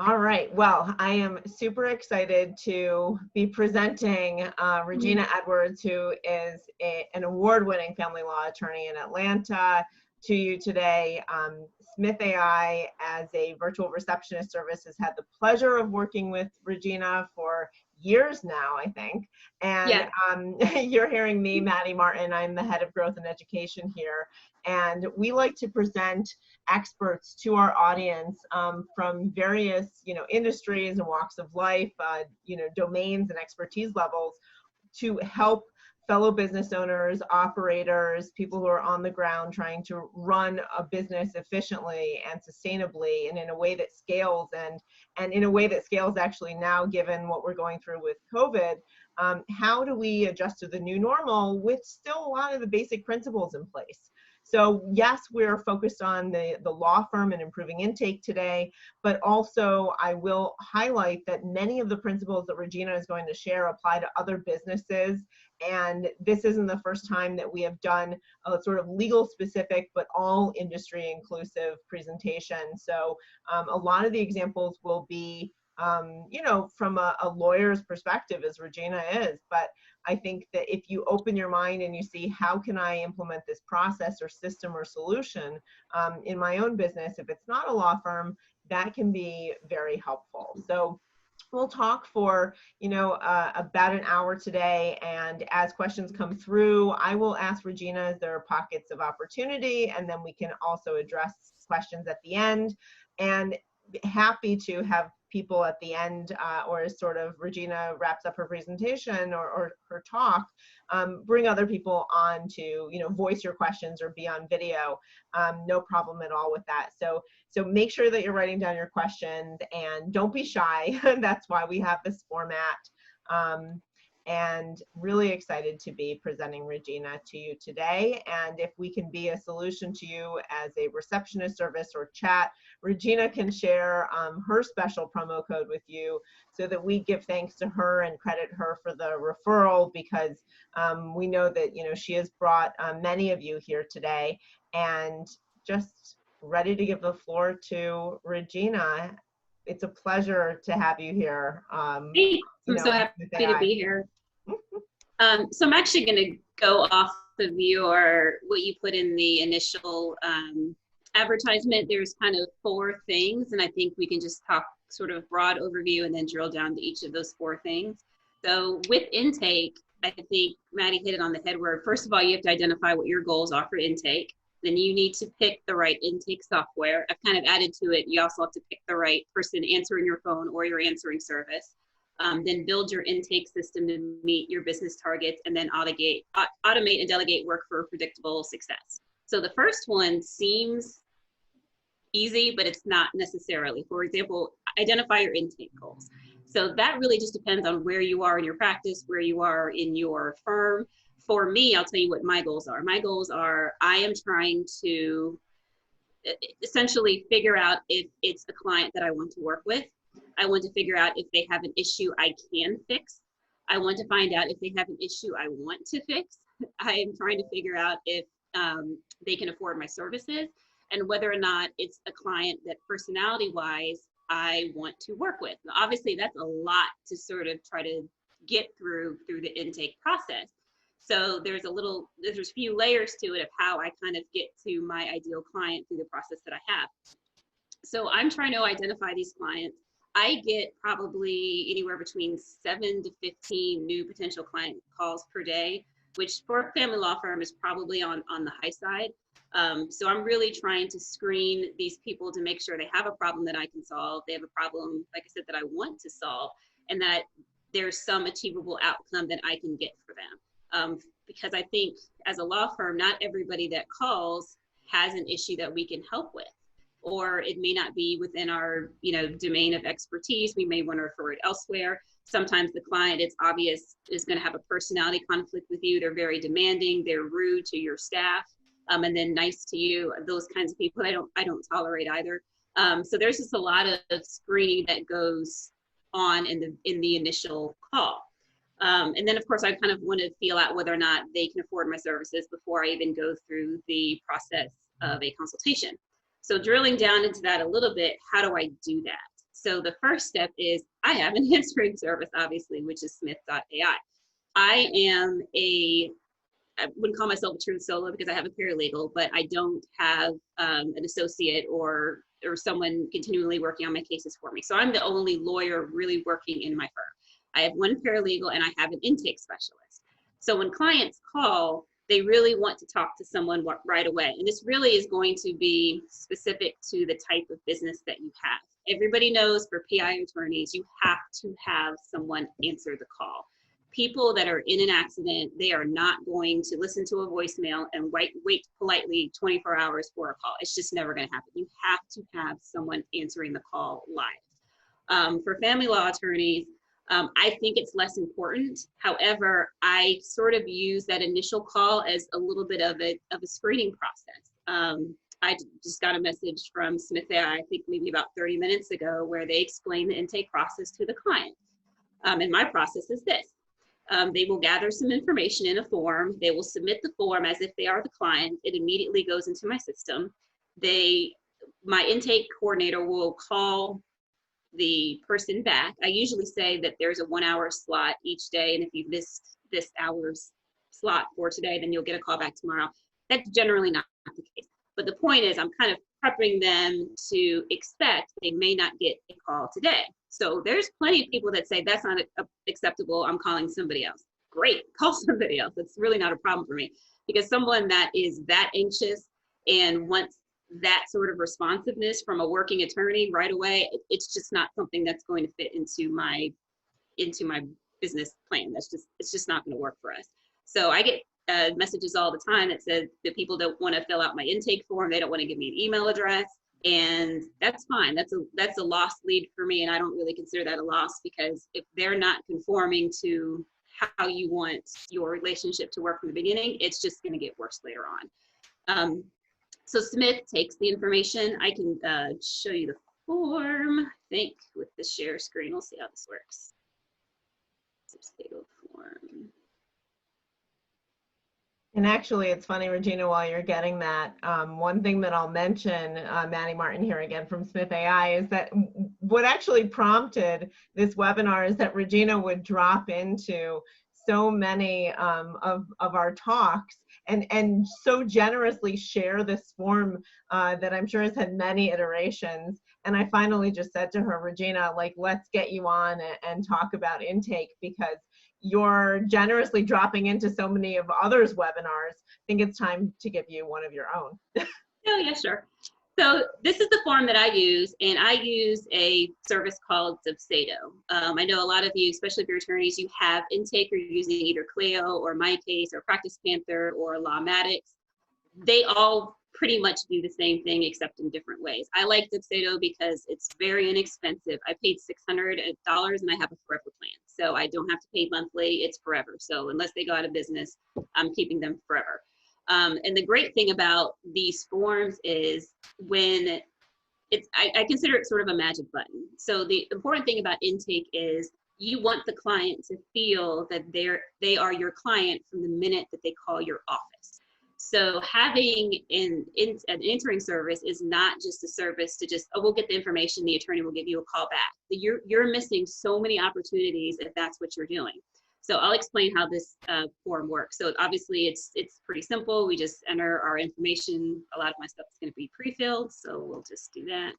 All right. Well, I am super excited to be presenting Regina Edwards, who is an award-winning family law attorney in Atlanta, to you today. Smith.ai, as a virtual receptionist service, has had the pleasure of working with Regina for years now, I think. And you're hearing me, Maddie Martin. I'm the head of growth and education here. And we like to present experts to our audience from various, industries and walks of life, domains and expertise levels, to help fellow business owners, operators, people who are on the ground trying to run a business efficiently and sustainably and in a way that scales, and in a way that scales actually now, given what we're going through with COVID. How do we adjust to the new normal with still a lot of the basic principles in place? So yes, we're focused on the law firm and improving intake today, but also I will highlight that many of the principles that Regina is going to share apply to other businesses. And this isn't the first time that we have done a sort of legal specific, but all industry inclusive presentation. So a lot of the examples will be from a lawyer's perspective, as Regina is, but I think that if you open your mind and you see, how can I implement this process or system or solution in my own business, if it's not a law firm, that can be very helpful. So we'll talk for, about an hour today, and as questions come through, I will ask Regina if there are pockets of opportunity, and then we can also address questions at the end. And happy to have people at the end, or as sort of Regina wraps up her presentation or her talk, bring other people on to, voice your questions or be on video. No problem at all with that. So make sure that you're writing down your questions and don't be shy. That's why we have this format. And really excited to be presenting Regina to you today. And if we can be a solution to you as a receptionist service or chat, Regina can share her special promo code with you so that we give thanks to her and credit her for the referral, because we know that, she has brought many of you here today. And just ready to give the floor to Regina. It's a pleasure to have you here. Thanks. I'm so happy to be here. So I'm actually going to go off of what you put in the initial advertisement. There's kind of 4 things, and I think we can just talk sort of broad overview and then drill down to each of those 4 things. So with intake, I think Maddie hit it on the head where, first of all, you have to identify what your goals are for intake. Then you need to pick the right intake software. I've kind of added to it, you also have to pick the right person answering your phone or your answering service. Then build your intake system to meet your business targets, and then automate and delegate work for predictable success. So the first one seems easy, but it's not necessarily. For example, identify your intake goals. So that really just depends on where you are in your practice, where you are in your firm. For me, I'll tell you what my goals are. My goals are, I am trying to essentially figure out if it's a client that I want to work with. I want to figure out if they have an issue I can fix. I want to find out if they have an issue I want to fix. I am trying to figure out if they can afford my services, and whether or not it's a client that personality-wise I want to work with. Now, obviously, that's a lot to sort of try to get through the intake process. So there's a few layers to it of how I kind of get to my ideal client through the process that I have. So I'm trying to identify these clients. I get probably anywhere between 7 to 15 new potential client calls per day, which for a family law firm is probably on the high side. So I'm really trying to screen these people to make sure they have a problem that I can solve. They have a problem, like I said, that I want to solve, and that there's some achievable outcome that I can get for them. Because I think as a law firm, not everybody that calls has an issue that we can help with. Or it may not be within our, domain of expertise. We may want to refer it elsewhere. Sometimes the client, it's obvious, is going to have a personality conflict with you. They're very demanding. They're rude to your staff, and then nice to you. Those kinds of people, I don't tolerate either. So there's just a lot of screening that goes on in the initial call. And then, of course, I kind of want to feel out whether or not they can afford my services before I even go through the process of a consultation. So drilling down into that a little bit, how do I do that? So the first step is I have an answering service, obviously, which is Smith.ai. I wouldn't call myself a true solo because I have a paralegal, but I don't have an associate or someone continually working on my cases for me. So I'm the only lawyer really working in my firm. I have one paralegal and I have an intake specialist. So when clients call, they really want to talk to someone right away. And this really is going to be specific to the type of business that you have. Everybody knows for PI attorneys, you have to have someone answer the call. People that are in an accident, they are not going to listen to a voicemail and wait politely 24 hours for a call. It's just never going to happen. You have to have someone answering the call live. For family law attorneys, I think it's less important. However, I sort of use that initial call as a little bit of a screening process. I just got a message from Smith.ai, I think maybe about 30 minutes ago, where they explain the intake process to the client. And my process is this. They will gather some information in a form. They will submit the form as if they are the client. It immediately goes into my system. My intake coordinator will call the person back. I usually say that there's a 1 hour slot each day, and if you missed this hour's slot for today, then you'll get a call back tomorrow. That's generally not the case. But the point is, I'm kind of prepping them to expect they may not get a call today. So there's plenty of people that say that's not acceptable, I'm calling somebody else. Great, call somebody else. That's really not a problem for me, because someone that is that anxious and wants that sort of responsiveness from a working attorney right away, it's just not something that's going to fit into my business plan. It's just not going to work for us. So I get messages all the time that says that people don't want to fill out my intake form, they don't want to give me an email address, and that's fine. That's a lost lead for me, and I don't really consider that a loss, because if they're not conforming to how you want your relationship to work from the beginning, it's just going to get worse later on. So Smith takes the information. I can show you the form, I think, with the share screen. We'll see how this works. Substato form. And actually, it's funny, Regina, while you're getting that, one thing that I'll mention, Maddie Martin here again from Smith.ai, is that what actually prompted this webinar is that Regina would drop into so many of our talks and so generously share this form that I'm sure has had many iterations. And I finally just said to her, Regina, like, let's get you on and talk about intake, because you're generously dropping into so many of others' webinars. I think it's time to give you one of your own. Oh, yeah, sure. So this is the form that I use, and I use a service called Substato. I know a lot of you, especially if you're attorneys, you have intake, or you're using either Clio or MyCase or Practice Panther or Lawmatics. They all pretty much do the same thing, except in different ways. I like Substato because it's very inexpensive. I paid $600 and I have a forever plan. So I don't have to pay monthly, it's forever. So unless they go out of business, I'm keeping them forever. And the great thing about these forms is when I consider it sort of a magic button. So the important thing about intake is you want the client to feel that they are your client from the minute that they call your office. So having an entering service is not just a service to just, oh, we'll get the information, the attorney will give you a call back. You're missing so many opportunities if that's what you're doing. So I'll explain how this form works. So obviously it's pretty simple. We just enter our information. A lot of my stuff is going to be pre-filled, so we'll just do that.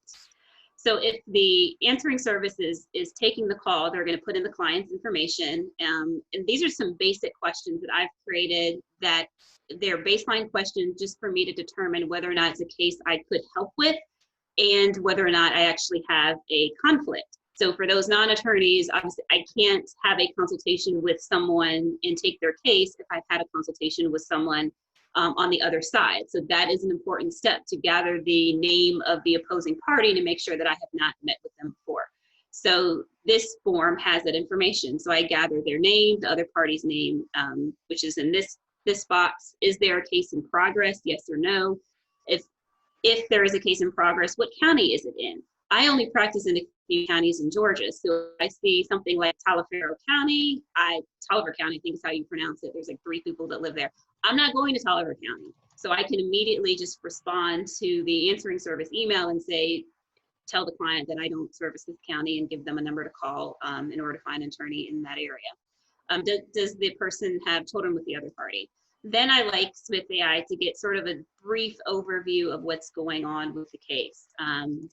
So if the answering service is taking the call, they're going to put in the client's information. And these are some basic questions that I've created that they're baseline questions just for me to determine whether or not it's a case I could help with and whether or not I actually have a conflict. So for those non-attorneys, obviously I can't have a consultation with someone and take their case if I've had a consultation with someone on the other side. So that is an important step, to gather the name of the opposing party to make sure that I have not met with them before. So this form has that information. So I gather their name, the other party's name, which is in this box. Is there a case in progress? Yes or no? If there is a case in progress, what county is it in? I only practice in a few counties in Georgia. So I see something like Taliaferro County, Taliaferro County, I think is how you pronounce it. There's like 3 people that live there. I'm not going to Taliaferro County. So I can immediately just respond to the answering service email and say, tell the client that I don't service this county and give them a number to call in order to find an attorney in that area. Does the person have children with the other party? Then I like Smith.ai to get sort of a brief overview of what's going on with the case. I'm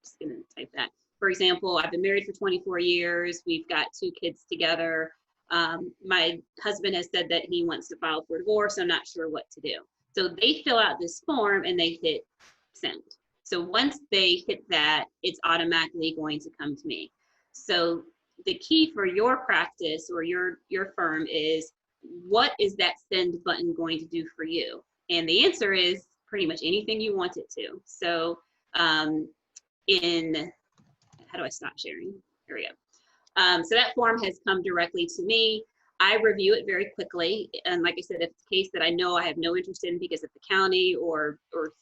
just gonna type that. For example, I've been married for 24 years. We've got 2 kids together. My husband has said that he wants to file for divorce. I'm not sure what to do. So they fill out this form and they hit send. So once they hit that, it's automatically going to come to me. So the key for your practice or your firm is, what is that send button going to do for you? And the answer is pretty much anything you want it to. So how do I stop sharing? Here we go. So that form has come directly to me. I review it very quickly. And like I said, if it's a case that I know I have no interest in because of the county or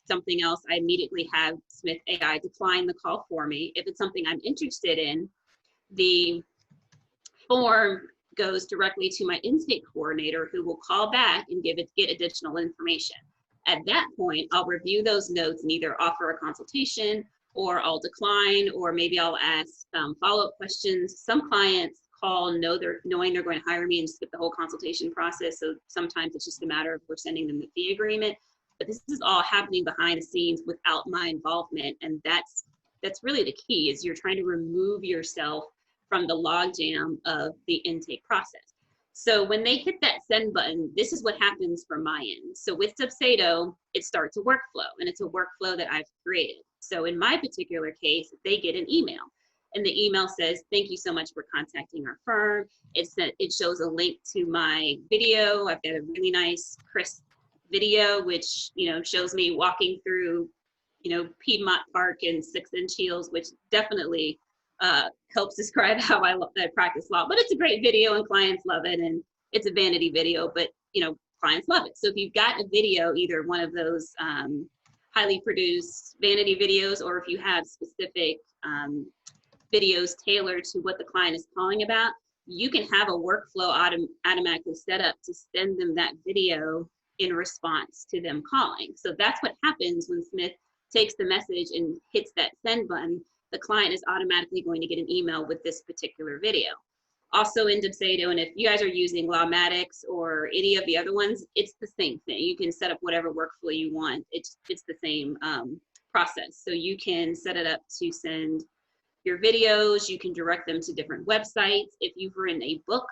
something else, I immediately have Smith.ai decline the call for me. If it's something I'm interested in, the form goes directly to my intake coordinator, who will call back and get additional information. At that point, I'll review those notes and either offer a consultation, or I'll decline, or maybe I'll ask follow-up questions. Some clients call knowing they're going to hire me and skip the whole consultation process. So sometimes it's just a matter of we're sending them the fee agreement. But this is all happening behind the scenes without my involvement. And that's really the key, is you're trying to remove yourself from the logjam of the intake process. So when they hit that send button, this is what happens from my end. So with Dubsado, it starts a workflow, and it's a workflow that I've created. So in my particular case, they get an email, and the email says, "Thank you so much for contacting our firm." It shows a link to my video. I've got a really nice, crisp video, which shows me walking through Piedmont Park in 6-inch heels, which definitely helps describe how I practice law. But it's a great video and clients love it, and it's a vanity video, but clients love it. So if you've got a video, either one of those highly produced vanity videos, or if you have specific videos tailored to what the client is calling about, you can have a workflow automatically set up to send them that video in response to them calling. So that's what happens when Smith takes the message and hits that send button. The client is automatically going to get an email with this particular video. Also in Dubsado, and if you guys are using Lawmatics or any of the other ones, it's the same thing. You can set up whatever workflow you want. It's the same process. So you can set it up to send your videos. You can direct them to different websites. If you've written a book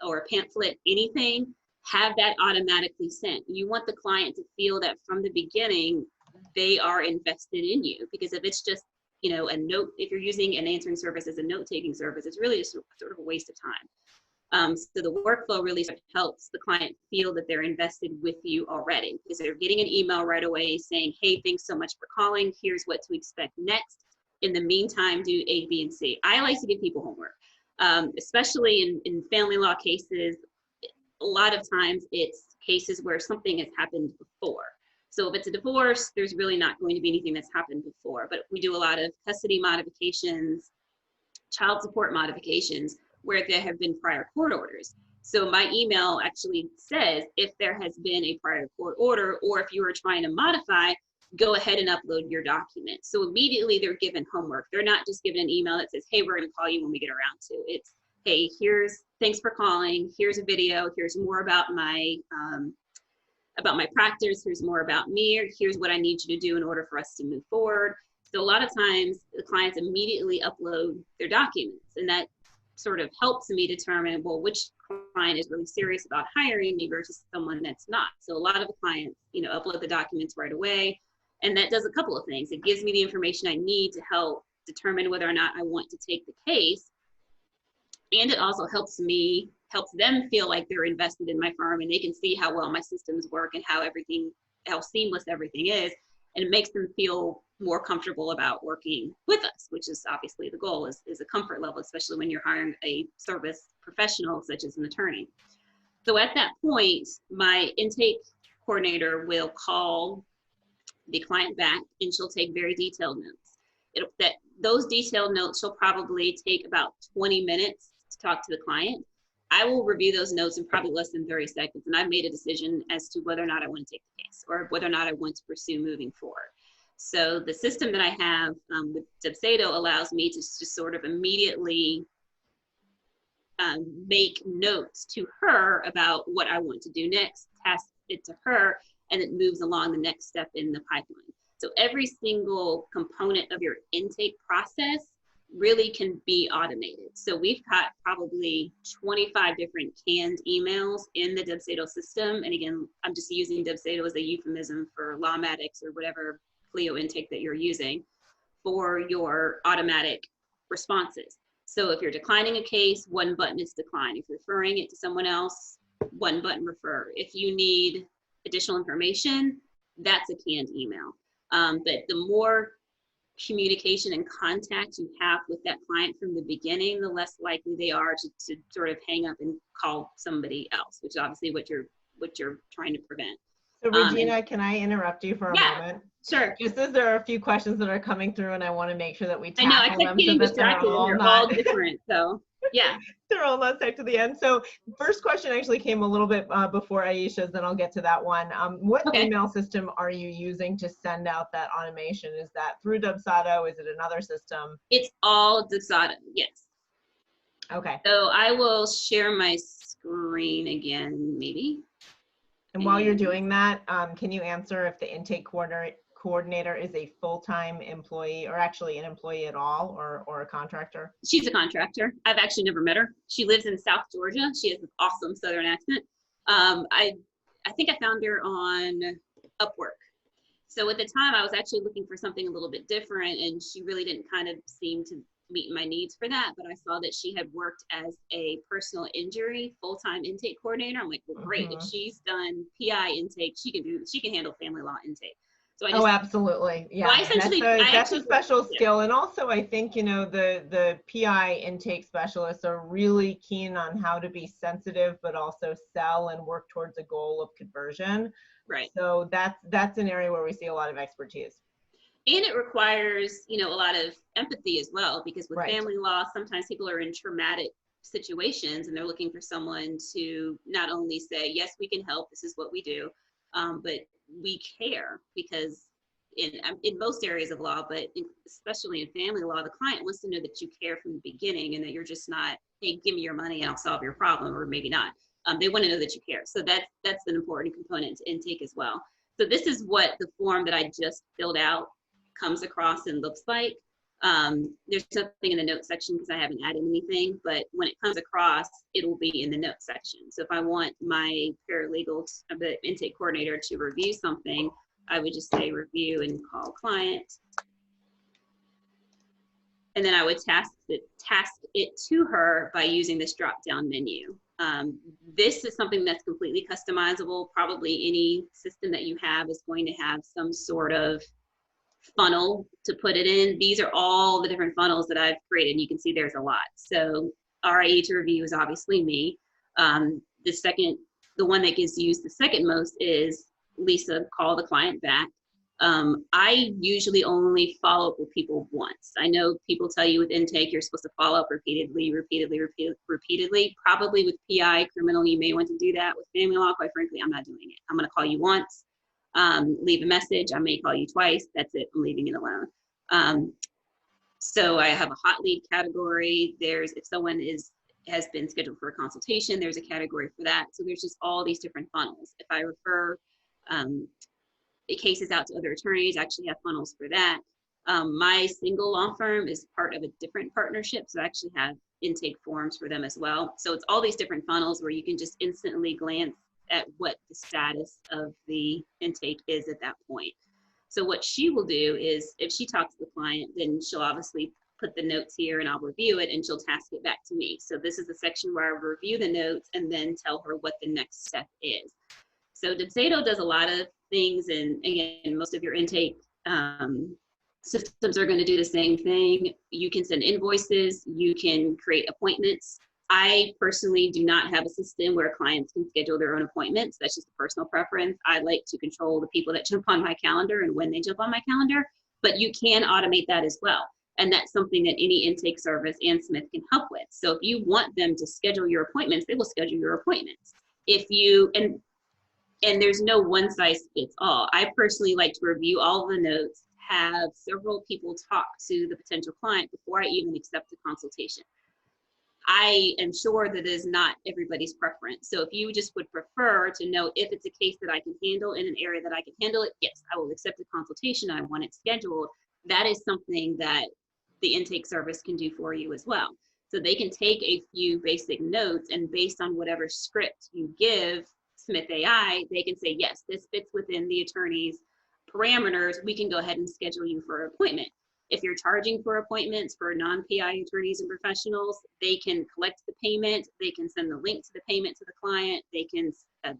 or a pamphlet, anything, have that automatically sent. You want the client to feel that from the beginning, they are invested in you. Because if it's just a note, if you're using an answering service as a note-taking service, it's really just sort of a waste of time. So the workflow really helps the client feel that they're invested with you already, because they're getting an email right away saying, "Hey, thanks so much for calling. Here's what to expect next. In the meantime, do A, B, and C." I like to give people homework, especially in family law cases. A lot of times it's cases where something has happened before. So if it's a divorce, there's really not going to be anything that's happened before. But we do a lot of custody modifications, child support modifications, where there have been prior court orders. So my email actually says, if there has been a prior court order, or if you are trying to modify, go ahead and upload your document. So immediately they're given homework. They're not just given an email that says, "Hey, we're going to call you when we get around to." It's, "Hey, thanks for calling. Here's a video. Here's more about my practice. Here's more about me. Or here's what I need you to do in order for us to move forward." So a lot of times the clients immediately upload their documents, and that sort of helps me determine, well, which client is really serious about hiring me versus someone that's not. So a lot of the clients, upload the documents right away. And that does a couple of things. It gives me the information I need to help determine whether or not I want to take the case. And it also helps them feel like they're invested in my firm, and they can see how well my systems work and how seamless everything is. And it makes them feel more comfortable about working with us, which is obviously the goal, is a comfort level, especially when you're hiring a service professional such as an attorney. So at that point, my intake coordinator will call the client back, and she'll take very detailed notes. Those detailed notes, she'll probably take about 20 minutes to talk to the client. I will review those notes in probably less than 30 seconds, and I've made a decision as to whether or not I want to take the case or whether or not I want to pursue moving forward. So the system that I have with Dubsado allows me to just sort of immediately make notes to her about what I want to do next, task it to her, and it moves along the next step in the pipeline. So every single component of your intake process really can be automated. So we've got probably 25 different canned emails in the Dubsado system. And again, I'm just using Dubsado as a euphemism for Lawmatics or whatever Clio intake that you're using for your automatic responses. So if you're declining a case, one button is decline. If you're referring it to someone else, one button refer. If you need additional information, that's a canned email. But the more communication and contact you have with that client from the beginning, the less likely they are to sort of hang up and call somebody else, which is obviously what you're trying to prevent. So Regina, can I interrupt you for a moment? Sure. Just as there are a few questions that are coming through and I want to make sure that we tackle I know, I kept getting distracted and they're all different, so yeah. They're all not set to the end. So first question actually came a little bit before Aisha's, then I'll get to that one. What email system are you using to send out that automation? Is that through Dubsado? Is it another system? It's all Dubsado, yes. Okay. So I will share my screen again, maybe. And while you're doing that, can you answer if the intake coordinator is a full-time employee or actually an employee at all or a contractor? She's a contractor. I've actually never met her. She lives in South Georgia. She has an awesome Southern accent. I think I found her on Upwork. So at the time I was actually looking for something a little bit different and she really didn't kind of seem to meet my needs for that, but I saw that she had worked as a personal injury full-time intake coordinator. I'm like, well, great. If she's done PI intake, she can handle family law intake. So I just, absolutely. Yeah. That's a special skill. And also I think, you know, the PI intake specialists are really keen on how to be sensitive, but also sell and work towards a goal of conversion. Right. So that's an area where we see a lot of expertise. And it requires, you know, a lot of empathy as well, because with family law, sometimes people are in traumatic situations and they're looking for someone to not only say, yes, we can help, this is what we do, but we care, because in most areas of law, but especially in family law, the client wants to know that you care from the beginning and that you're just not, hey, give me your money and I'll solve your problem, or maybe not. They want to know that you care. So that's an important component to intake as well. So this is what the form that I just filled out comes across and looks like. There's nothing in the notes section because I haven't added anything, but when it comes across, it'll be in the notes section. So if I want my paralegal, the intake coordinator, to review something, I would just say review and call client. And then I would task it to her by using this drop-down menu. This is something that's completely customizable. Probably any system that you have is going to have some sort of funnel to put it in. These are all the different funnels that I've created. You can see there's a lot. So RIE to review is obviously me. The one that gets used the second most is Lisa, call the client back. I usually only follow up with people once. I know people tell you with intake, you're supposed to follow up repeatedly. Probably with PI, criminal, you may want to do that. With family law, quite frankly, I'm not doing it. I'm going to call you once. Leave a message. I may call you twice. That's it. I'm leaving it alone. So I have a hot lead category. If someone has been scheduled for a consultation, there's a category for that. So there's just all these different funnels. If I refer the cases out to other attorneys, I actually have funnels for that. My single law firm is part of a different partnership, so I actually have intake forms for them as well. So it's all these different funnels where you can just instantly glance at what the status of the intake is at that point. So what she will do is, if she talks to the client, then she'll obviously put the notes here and I'll review it and she'll task it back to me. So this is the section where I review the notes and then tell her what the next step is. So Dubsado does a lot of things, and again, most of your intake systems are going to do the same thing. You can send invoices, you can create appointments. I personally do not have a system where clients can schedule their own appointments. That's just a personal preference. I like to control the people that jump on my calendar and when they jump on my calendar, but you can automate that as well. And that's something that any intake service and Smith can help with. So if you want them to schedule your appointments, they will schedule your appointments. And there's no one size fits all. I personally like to review all of the notes, have several people talk to the potential client before I even accept the consultation. I am sure that is not everybody's preference. So if you just would prefer to know if it's a case that I can handle in an area that I can handle it, yes, I will accept the consultation. I want it scheduled. That is something that the intake service can do for you as well. So they can take a few basic notes, and based on whatever script you give Smith.ai, they can say, yes, this fits within the attorney's parameters. We can go ahead and schedule you for an appointment. If you're charging for appointments for non-PI attorneys and professionals, they can collect the payment. They can send the link to the payment to the client. They can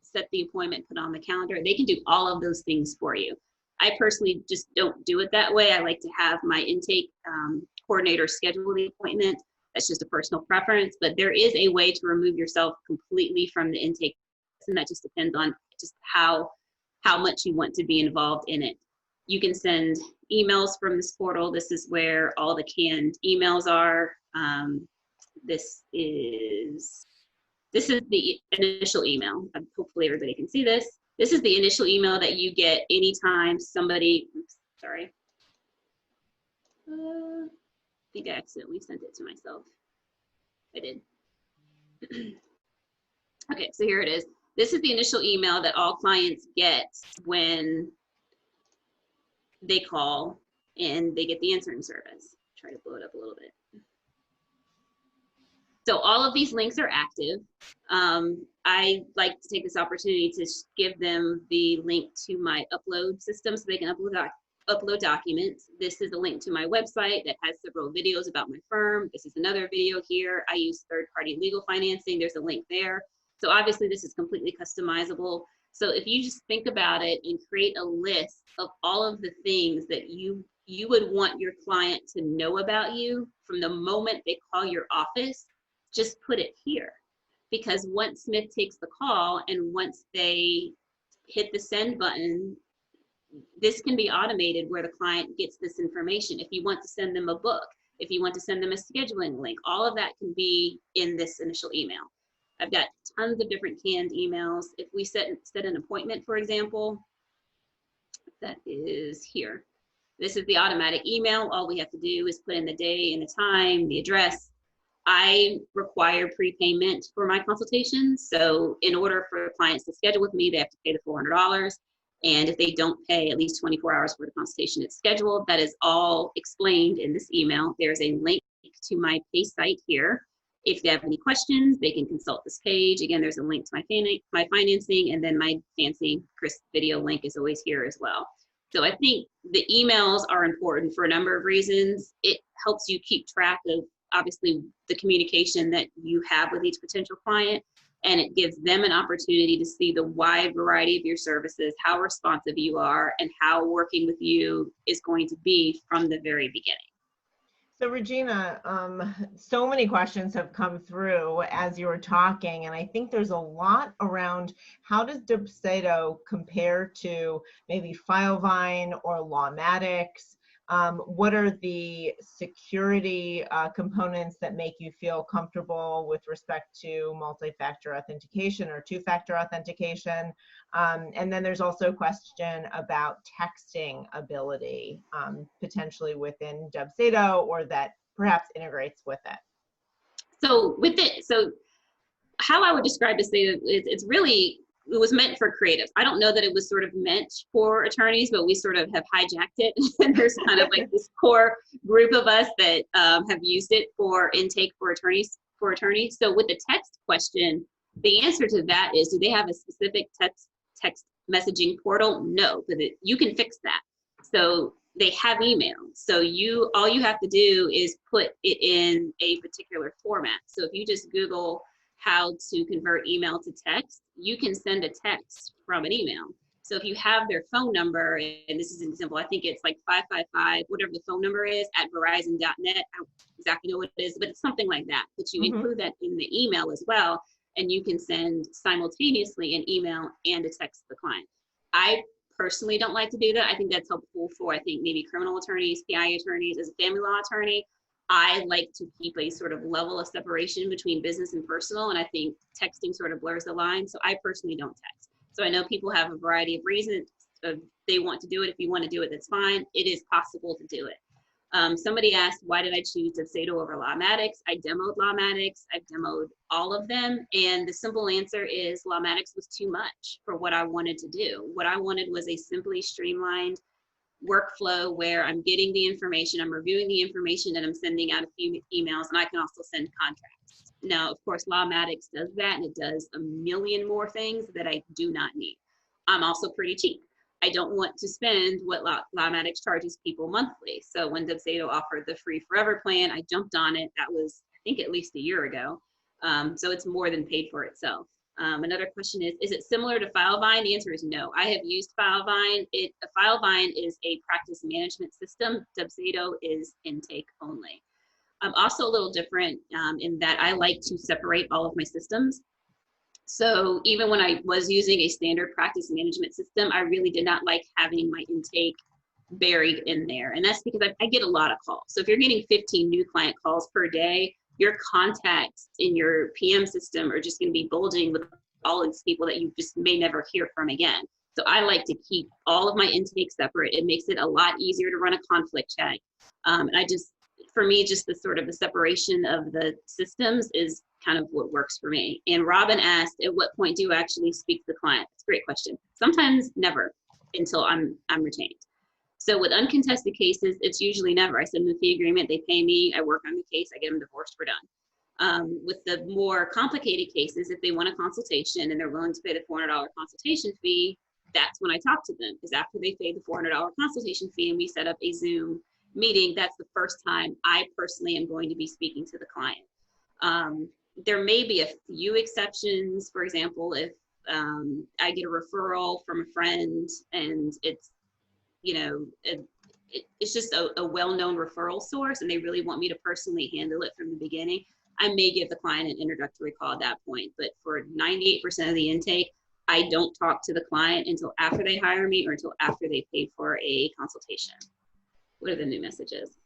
set the appointment, put on the calendar. They can do all of those things for you. I personally just don't do it that way. I like to have my intake coordinator schedule the appointment. That's just a personal preference, but there is a way to remove yourself completely from the intake, and that just depends on just how much you want to be involved in it. You can send emails from this portal. This is where all the canned emails are. This is the initial email. Hopefully everybody can see this. This is the initial email that you get anytime somebody, oops, sorry. I think I accidentally sent it to myself. I did. Okay, so here it is. This is the initial email that all clients get when they call and they get the answering service. Try to blow it up a little bit. So all of these links are active. I like to take this opportunity to give them the link to my upload system so they can upload documents. This is a link to my website that has several videos about my firm. This is another video here. I use third-party legal financing. There's a link there. So obviously this is completely customizable. So if you just think about it and create a list of all of the things that you would want your client to know about you from the moment they call your office, just put it here. Because once Smith takes the call and once they hit the send button, this can be automated where the client gets this information. If you want to send them a book, if you want to send them a scheduling link, all of that can be in this initial email. I've got tons of different canned emails. If we set an appointment, for example, that is here. This is the automatic email. All we have to do is put in the day and the time, the address. I require prepayment for my consultations. So in order for clients to schedule with me, they have to pay the $400. And if they don't pay at least 24 hours before the consultation is scheduled, that is all explained in this email. There's a link to my pay site here. If they have any questions, they can consult this page. Again, there's a link to my financing, and then my fancy Chris video link is always here as well. So I think the emails are important for a number of reasons. It helps you keep track of, obviously, the communication that you have with each potential client, and it gives them an opportunity to see the wide variety of your services, how responsive you are, and how working with you is going to be from the very beginning. So Regina, so many questions have come through as you were talking, and I think there's a lot around how does Dubsado compare to maybe Filevine or Lawmatics? What are the security components that make you feel comfortable with respect to multi-factor authentication or two-factor authentication? And then there's also a question about texting ability, potentially within Dubsado, or that perhaps integrates with it. So how I would describe this data, it was meant for creatives. I don't know that it was sort of meant for attorneys, but we sort of have hijacked it. And there's kind of like this core group of us that have used it for intake for attorneys. So with the text question, the answer to that is, do they have a specific text messaging portal? No, but you can fix that. So they have email. So all you have to do is put it in a particular format. So if you just Google how to convert email to text, you can send a text from an email. So if you have their phone number, and this is an example, I think it's like 555, whatever the phone number is, at verizon.net. I don't exactly know what it is, but it's something like that. But you include that in the email as well, and you can send simultaneously an email and a text to the client. I personally don't like to do that. I think that's helpful for, I think, maybe criminal attorneys, PI attorneys. As a family law attorney, I like to keep a sort of level of separation between business and personal, and I think texting sort of blurs the line, so I personally don't text. So I know people have a variety of reasons, they want to do it. If you want to do it, that's fine. It is possible to do it. Somebody asked, why did I choose Dubsado over Lawmatics? I demoed Lawmatics. I've demoed all of them. And the simple answer is Lawmatics was too much for what I wanted to do. What I wanted was a simply streamlined workflow where I'm getting the information, I'm reviewing the information, and I'm sending out a few emails, and I can also send contracts. Now, of course, Lawmatics does that, and it does a million more things that I do not need. I'm also pretty cheap. I don't want to spend what Lawmatics charges people monthly. So when Dubsado offered the free forever plan, I jumped on it. That was, I think, at least a year ago. So it's more than paid for itself. Another question is it similar to Filevine? The answer is no. I have used Filevine. Filevine is a practice management system. Dubsado is intake only. I'm also a little different in that I like to separate all of my systems. So even when I was using a standard practice management system, I really did not like having my intake buried in there. And that's because I get a lot of calls. So if you're getting 15 new client calls per day, your contacts in your PM system are just going to be bulging with all of these people that you just may never hear from again. So I like to keep all of my intake separate. It makes it a lot easier to run a conflict check. And for me, just the sort of the separation of the systems is kind of what works for me. And Robin asked, at what point do you actually speak to the client? That's a great question. Sometimes never until I'm retained. So with uncontested cases, it's usually never. I send them the fee agreement, they pay me, I work on the case, I get them divorced, we're done. With the more complicated cases, if they want a consultation and they're willing to pay the $400 consultation fee, that's when I talk to them. Because after they pay the $400 consultation fee and we set up a Zoom meeting, that's the first time I personally am going to be speaking to the client. There may be a few exceptions. For example, if I get a referral from a friend and it's, it's just a well-known referral source and they really want me to personally handle it from the beginning, I may give the client an introductory call at that point. But for 98% of the intake, I don't talk to the client until after they hire me or until after they pay for a consultation. What are the new messages?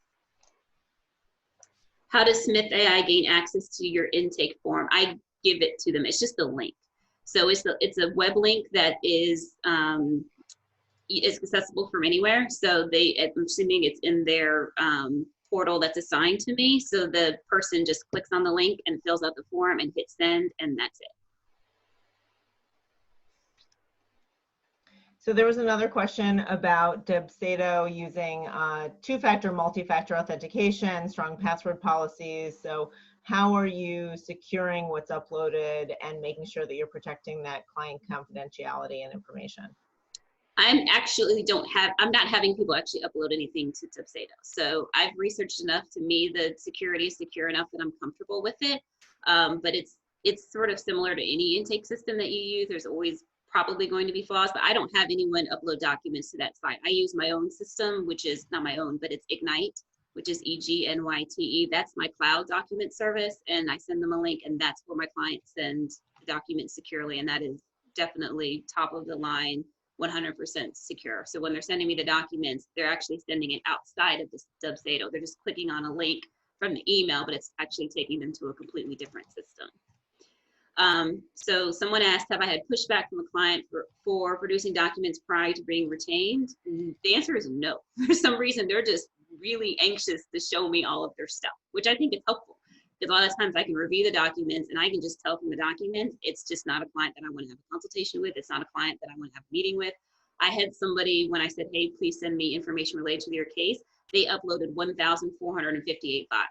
How does Smith.ai gain access to your intake form? I give it to them. It's just a link. So it's a web link that is accessible from anywhere. So I'm assuming it's in their portal that's assigned to me. So the person just clicks on the link and fills out the form and hits send, and that's it. So there was another question about Dubsado using two-factor, multi-factor authentication, strong password policies. So how are you securing what's uploaded and making sure that you're protecting that client confidentiality and information? I'm not having people actually upload anything to Dubsado. So I've researched enough. To me, the security is secure enough that I'm comfortable with it. But it's sort of similar to any intake system that you use. There's always probably going to be flaws, but I don't have anyone upload documents to that site. I use my own system, which is not my own, but it's Ignite, which is EGNYTE. That's my cloud document service, and I send them a link, and that's where my clients send documents securely, and that is definitely top of the line, 100% secure. So when they're sending me the documents, they're actually sending it outside of this Dubsado. They're just clicking on a link from the email, but it's actually taking them to a completely different system. So someone asked, have I had pushback from a client for producing documents prior to being retained? The answer is no. For some reason, they're just really anxious to show me all of their stuff, which I think is helpful. Because a lot of times I can review the documents and I can just tell from the documents, it's just not a client that I want to have a consultation with. It's not a client that I want to have a meeting with. I had somebody, when I said, hey, please send me information related to your case, they uploaded 1,458 files.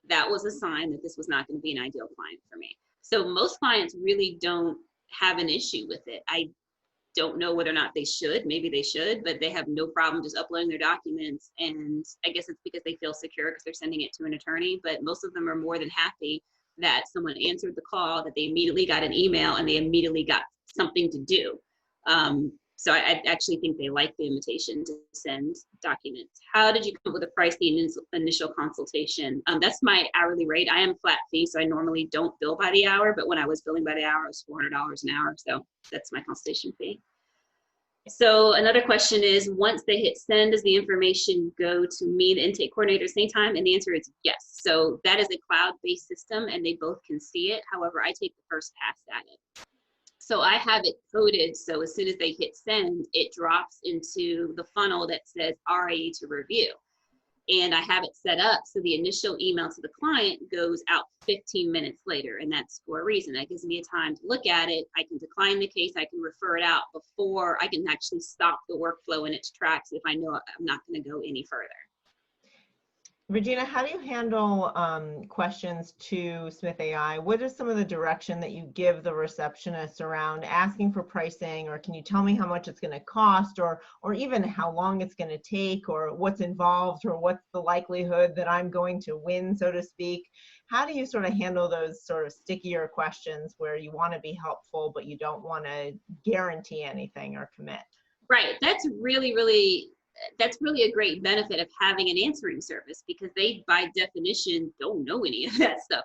That was a sign that this was not going to be an ideal client for me. So most clients really don't have an issue with it. I don't know whether or not they should. Maybe they should, but they have no problem just uploading their documents. And I guess it's because they feel secure because they're sending it to an attorney. But most of them are more than happy that someone answered the call, that they immediately got an email, and they immediately got something to do. So I actually think they like the invitation to send documents. How did you come up with the price, the initial consultation? That's my hourly rate. I am flat fee, so I normally don't bill by the hour, but when I was billing by the hour, it was $400 an hour. So that's my consultation fee. So another question is, once they hit send, does the information go to me, the intake coordinator, at the same time? And the answer is yes. So that is a cloud-based system, and they both can see it. However, I take the first pass at it. So I have it coded, so as soon as they hit send, it drops into the funnel that says RA to review. And I have it set up so the initial email to the client goes out 15 minutes later, and that's for a reason. That gives me a time to look at it. I can decline the case, I can refer it out before I can actually stop the workflow in its tracks if I know I'm not going to go any further. Regina, how do you handle questions to Smith.ai? What is some of the direction that you give the receptionist around asking for pricing, or can you tell me how much it's going to cost, or even how long it's going to take, or what's involved, or what's the likelihood that I'm going to win, so to speak? How do you sort of handle those sort of stickier questions where you want to be helpful, but you don't want to guarantee anything or commit? Right. That's really a great benefit of having an answering service, because they, by definition, don't know any of that stuff.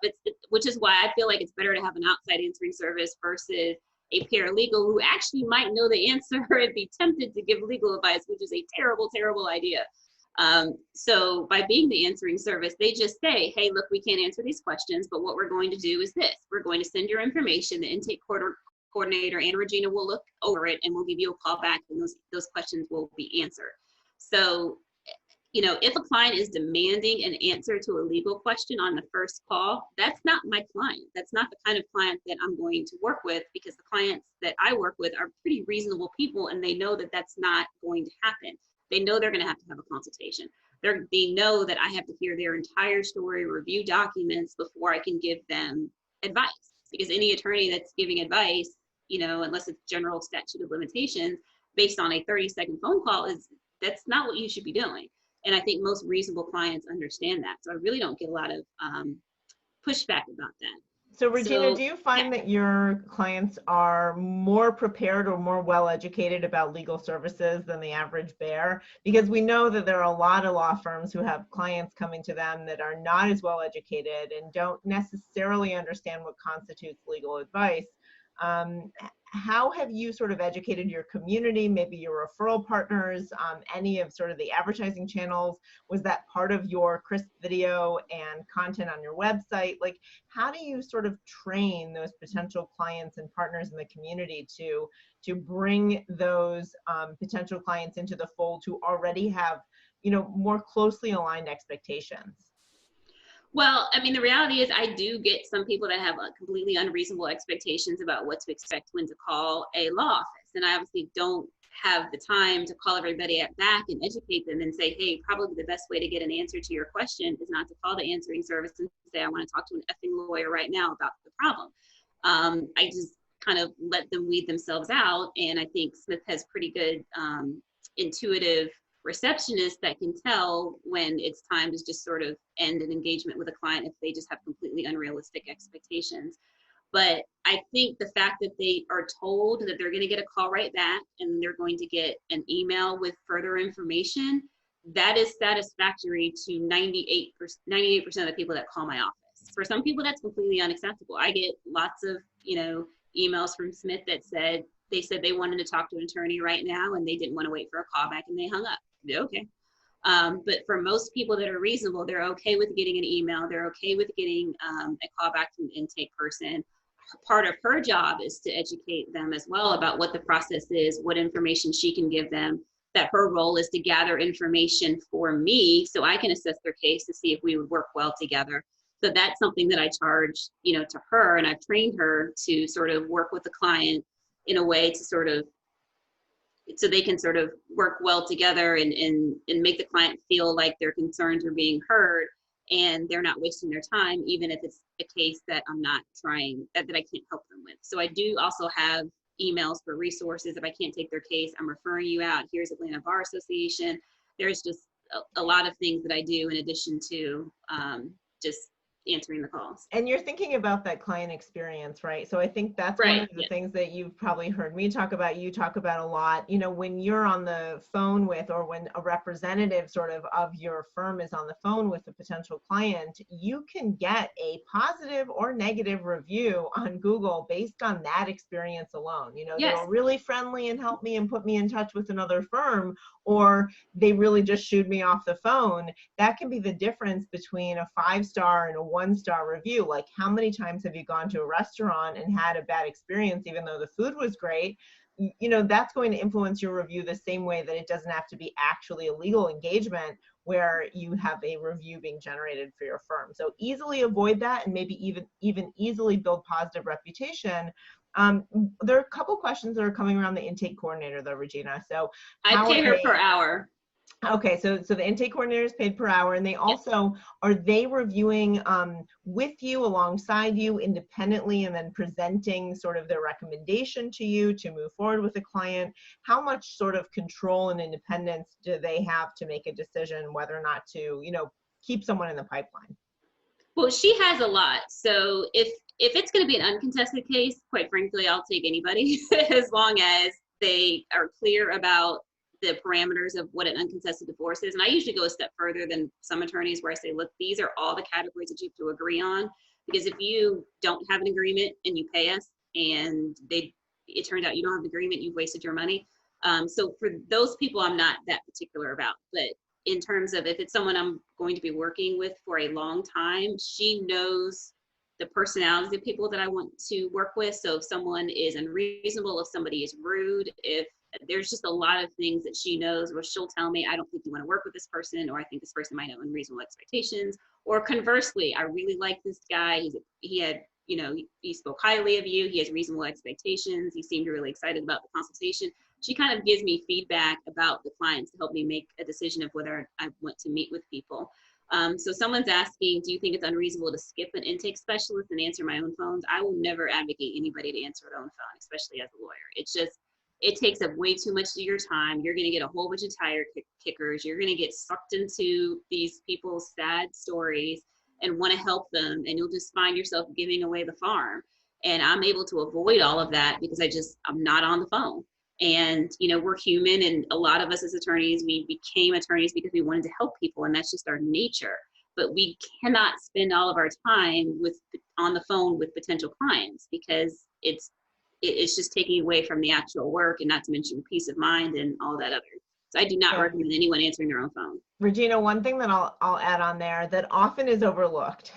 Which is why I feel like it's better to have an outside answering service versus a paralegal who actually might know the answer and be tempted to give legal advice, which is a terrible, terrible idea. So by being the answering service, they just say, hey, look, we can't answer these questions, but what we're going to do is this. We're going to send your information. The intake coordinator and Regina will look over it, and we'll give you a call back, and those questions will be answered. So, you know, if a client is demanding an answer to a legal question on the first call, that's not my client. That's not the kind of client that I'm going to work with, because the clients that I work with are pretty reasonable people, and they know that that's not going to happen. They know they're going to have a consultation. They know that I have to hear their entire story, review documents before I can give them advice, because any attorney that's giving advice, you know, unless it's general statute of limitations based on a 30-second phone call, that's not what you should be doing. And I think most reasonable clients understand that. So I really don't get a lot of pushback about that. So Regina, do you find that your clients are more prepared or more well-educated about legal services than the average bear? Because we know that there are a lot of law firms who have clients coming to them that are not as well-educated and don't necessarily understand what constitutes legal advice. How have you sort of educated your community, maybe your referral partners, any of sort of the advertising channels? Was that part of your crisp video and content on your website? Like, how do you sort of train those potential clients and partners in the community to bring those potential clients into the fold who already have, you know, more closely aligned expectations? Well, I mean, the reality is I do get some people that have completely unreasonable expectations about what to expect when to call a law office. And I obviously don't have the time to call everybody back and educate them and say, hey, probably the best way to get an answer to your question is not to call the answering service and say, I want to talk to an effing lawyer right now about the problem. I just kind of let them weed themselves out. And I think Smith has pretty good intuitive receptionists that can tell when it's time to just sort of end an engagement with a client if they just have completely unrealistic expectations. But I think the fact that they are told that they're going to get a call right back and they're going to get an email with further information, that is satisfactory to 98% of the people that call my office. For some people, that's completely unacceptable. I get lots of, you know, emails from Smith that said they wanted to talk to an attorney right now and they didn't want to wait for a call back and they hung up. Okay. But for most people that are reasonable, they're okay with getting an email. They're okay with getting a call back from an intake person. Part of her job is to educate them as well about what the process is, what information she can give them, that her role is to gather information for me so I can assess their case to see if we would work well together. So that's something that I charge, you know, to her, and I've trained her to sort of work with the client in a way to sort of, so they can sort of work well together and make the client feel like their concerns are being heard and they're not wasting their time, even if it's a case that I'm not trying, that I can't help them with. So I do also have emails for resources. If I can't take their case, I'm referring you out. Here's Atlanta Bar Association. There's just a lot of things that I do in addition to just answering the calls. And you're thinking about that client experience, right? So I think that's right. One of the things that you've probably heard me talk about, you talk about a lot. You know, when you're on the phone with, or when a representative sort of your firm is on the phone with a potential client, you can get a positive or negative review on Google based on that experience alone. You know, yes. They were really friendly and helped me and put me in touch with another firm, or they really just shooed me off the phone. That can be the difference between a 5-star and a 1-star review. Like, how many times have you gone to a restaurant and had a bad experience even though the food was great? You know, that's going to influence your review the same way that it doesn't have to be actually a legal engagement where you have a review being generated for your firm. So easily avoid that, and maybe even easily build positive reputation. There are a couple questions that are coming around the intake coordinator though, Regina. So I pay her per hour. Okay, so the intake coordinator is paid per hour, and they also, are they reviewing with you, alongside you, independently, and then presenting sort of their recommendation to you to move forward with the client? How much sort of control and independence do they have to make a decision whether or not to, you know, keep someone in the pipeline? Well, she has a lot. So if it's going to be an uncontested case, quite frankly, I'll take anybody as long as they are clear about the parameters of what an uncontested divorce is. And I usually go a step further than some attorneys where I say, look, these are all the categories that you have to agree on. Because if you don't have an agreement and you pay us and it turns out you don't have an agreement, you've wasted your money. So for those people, I'm not that particular about. But in terms of if it's someone I'm going to be working with for a long time, she knows the personalities of people that I want to work with. So if someone is unreasonable, if somebody is rude, if there's just a lot of things that she knows where she'll tell me, I don't think you want to work with this person, or I think this person might have unreasonable expectations. Or conversely, I really like this guy. He spoke highly of you. He has reasonable expectations. He seemed really excited about the consultation. She kind of gives me feedback about the clients to help me make a decision of whether I want to meet with people. So someone's asking, do you think it's unreasonable to skip an intake specialist and answer my own phones? I will never advocate anybody to answer their own phone, especially as a lawyer. It's just, it takes up way too much of your time. You're going to get a whole bunch of tire kickers. You're going to get sucked into these people's sad stories and want to help them. And you'll just find yourself giving away the farm. And I'm able to avoid all of that because I'm not on the phone. And, we're human. And a lot of us as attorneys, we became attorneys because we wanted to help people. And that's just our nature. But we cannot spend all of our time on the phone with potential clients because it's just taking away from the actual work, and not to mention peace of mind and all that other. So I do not recommend anyone answering their own phone. Regina, one thing that I'll add on there that often is overlooked.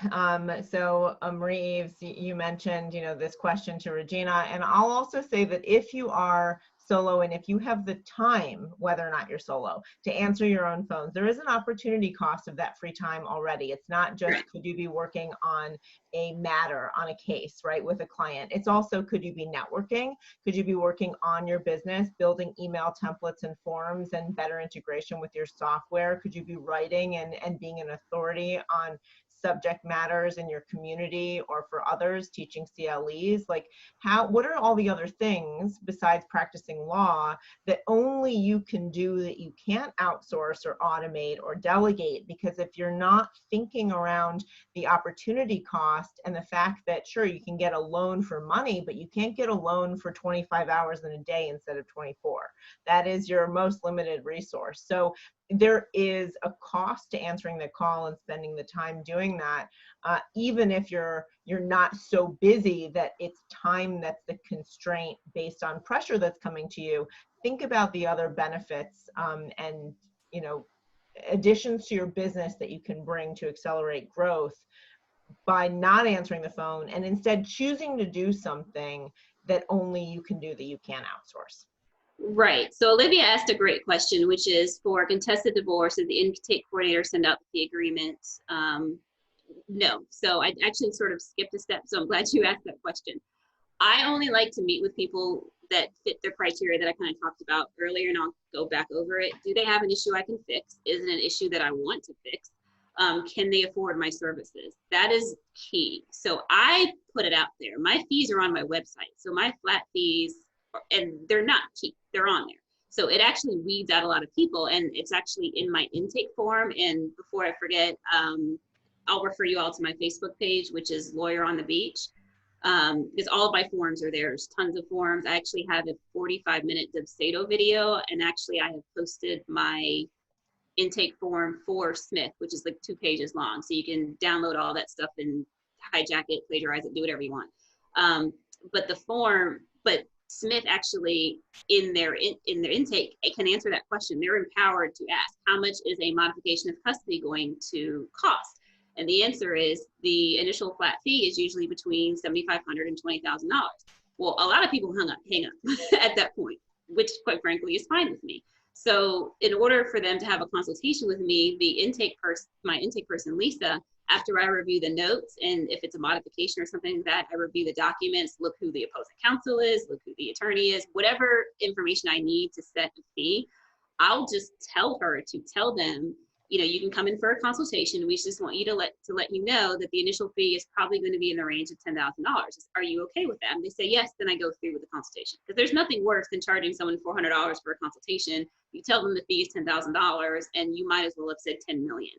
So Marie Eves, you mentioned, this question to Regina, and I'll also say that if you are solo and if you have the time, whether or not you're solo, to answer your own phones, there is an opportunity cost of that free time already. It's not just could you be working on a matter, on a case, right, with a client. It's also, could you be networking? Could you be working on your business, building email templates and forms and better integration with your software? Could you be writing and being an authority on subject matters in your community or for others, teaching CLEs? Like, what are all the other things besides practicing law that only you can do that you can't outsource or automate or delegate? Because if you're not thinking around the opportunity cost and the fact that, sure, you can get a loan for money, but you can't get a loan for 25 hours in a day instead of 24. That is your most limited resource. So there is a cost to answering the call and spending the time doing that, even if you're not so busy that it's time that's the constraint based on pressure that's coming to you. Think about the other benefits and additions to your business that you can bring to accelerate growth by not answering the phone and instead choosing to do something that only you can do that you can't outsource. Right. So Olivia asked a great question, which is, for contested divorce, did the intake coordinator send out the agreement? No. So I actually sort of skipped a step. So I'm glad you asked that question. I only like to meet with people that fit their criteria that I kind of talked about earlier, and I'll go back over it. Do they have an issue I can fix? Is it an issue that I want to fix? Can they afford my services? That is key. So I put it out there. My fees are on my website. So my flat fees, and they're not cheap, they're on there. So it actually weeds out a lot of people, and it's actually in my intake form. And before I forget, I'll refer you all to my Facebook page, which is Lawyer on the Beach, because all of my forms are there. There's tons of forms. I actually have a 45-minute Dubsado video, and actually I have posted my intake form for Smith, which is like 2 pages long. So you can download all that stuff and hijack it, plagiarize it, do whatever you want. But Smith actually in their intake, it can answer that question. They're empowered to ask, how much is a modification of custody going to cost? And the answer is the initial flat fee is usually between $7,500 and $20,000. Well, a lot of people hang up at that point, which quite frankly is fine with me. So in order for them to have a consultation with me, my intake person, Lisa, after I review the notes, and if it's a modification or something like that, I review the documents, look who the opposing counsel is, look who the attorney is, whatever information I need to set the fee, I'll just tell her to tell them, you can come in for a consultation. We just want you to let you know that the initial fee is probably going to be in the range of $10,000. Are you okay with that? And they say yes, then I go through with the consultation. Because there's nothing worse than charging someone $400 for a consultation. You tell them the fee is $10,000 and you might as well have said $10 million.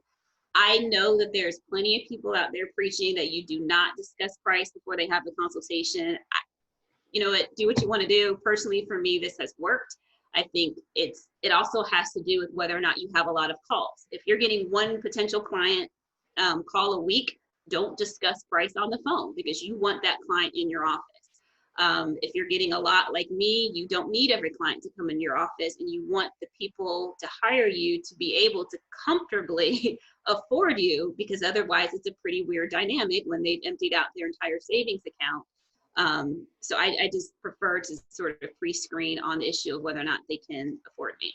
I know that there's plenty of people out there preaching that you do not discuss price before they have the consultation. Do what you want to do. Personally, for me, this has worked. I think it also has to do with whether or not you have a lot of calls. If you're getting one potential client call a week, don't discuss price on the phone because you want that client in your office. If you're getting a lot like me, you don't need every client to come in your office, and you want the people to hire you to be able to comfortably afford you, because otherwise it's a pretty weird dynamic when they've emptied out their entire savings account. So I just prefer to sort of pre-screen on the issue of whether or not they can afford me.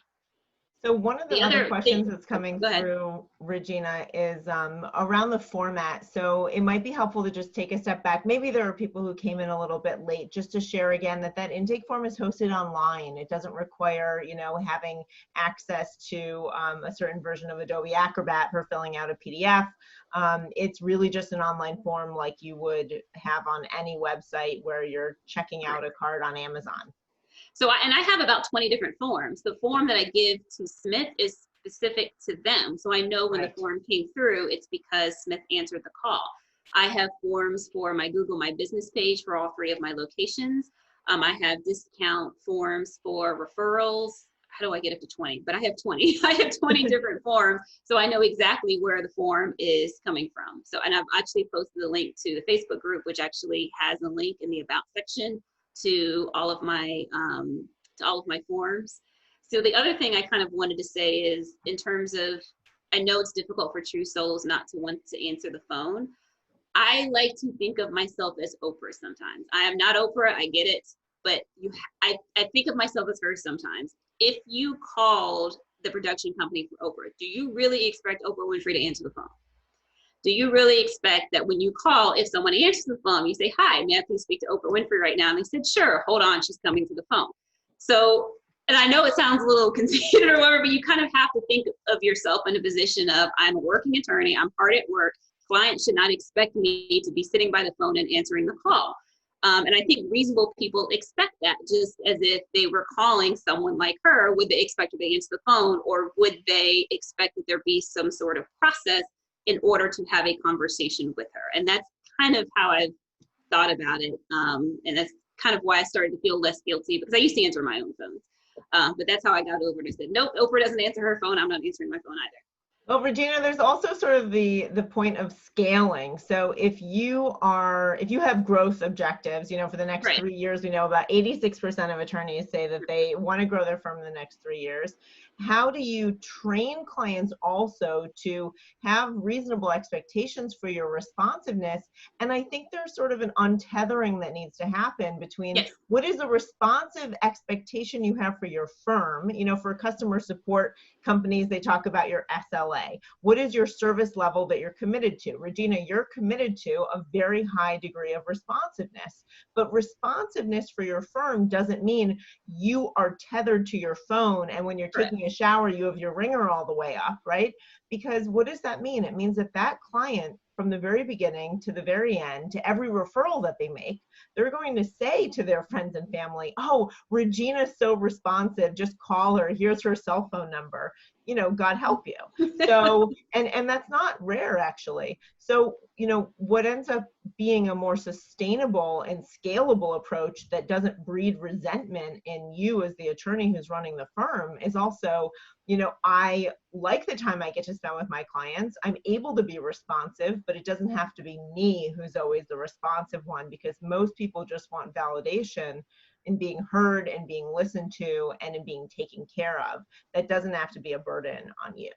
So one of the other questions that's coming through, Regina, is around the format. So it might be helpful to just take a step back. Maybe there are people who came in a little bit late, just to share again that intake form is hosted online. It doesn't require, having access to a certain version of Adobe Acrobat for filling out a PDF. It's really just an online form like you would have on any website where you're checking out a card on Amazon. So, I have about 20 different forms. The form that I give to Smith is specific to them. So I know when the form came through, it's because Smith answered the call. I have forms for my Google My Business page for all 3 of my locations. I have discount forms for referrals. How do I get up to 20? But I have 20. I have 20 different forms. So I know exactly where the form is coming from. So, and I've actually posted a link to the Facebook group, which actually has a link in the About section to all of my forms. So the other thing I kind of wanted to say is, in terms of, I know it's difficult for true souls not to want to answer the phone. I like to think of myself as Oprah sometimes. I am not Oprah, I get it, but I think of myself as her sometimes. If you called the production company for Oprah, do you really expect Oprah Winfrey to answer the phone? Do you really expect that when you call, if someone answers the phone, you say, "Hi, may I please speak to Oprah Winfrey right now?" And they said, "Sure, hold on, she's coming to the phone." So, and I know it sounds a little conceited or whatever, but you kind of have to think of yourself in a position of, I'm a working attorney, I'm hard at work, clients should not expect me to be sitting by the phone and answering the call. And I think reasonable people expect that, just as if they were calling someone like her, would they expect her to answer the phone, or would they expect that there be some sort of process in order to have a conversation with her? And that's kind of how I've thought about it. And that's kind of why I started to feel less guilty, because I used to answer my own phones. But that's how I got over it. I said, nope, Oprah doesn't answer her phone. I'm not answering my phone either. Well, Regina, there's also sort of the point of scaling. So if you have growth objectives, for the next 3 years, we know about 86% of attorneys say that they want to grow their firm in the next 3 years. How do you train clients also to have reasonable expectations for your responsiveness? And I think there's sort of an untethering that needs to happen between what is a responsive expectation you have for your firm. For customer support companies, they talk about your SLA. What is your service level that you're committed to? Regina, you're committed to a very high degree of responsiveness. But responsiveness for your firm doesn't mean you are tethered to your phone, and when you're taking a shower, you have your ringer all the way up, right? Because what does that mean? It means that client, from the very beginning to the very end, to every referral that they make, they're going to say to their friends and family, "Oh, Regina's so responsive, just call her, here's her cell phone number, God help you." So, and that's not rare, actually. So, what ends up being a more sustainable and scalable approach that doesn't breed resentment in you as the attorney who's running the firm is also, I like the time I get to spend with my clients. I'm able to be responsive, but it doesn't have to be me who's always the responsive one, because most people just want validation in being heard and being listened to and in being taken care of. That doesn't have to be a burden on you.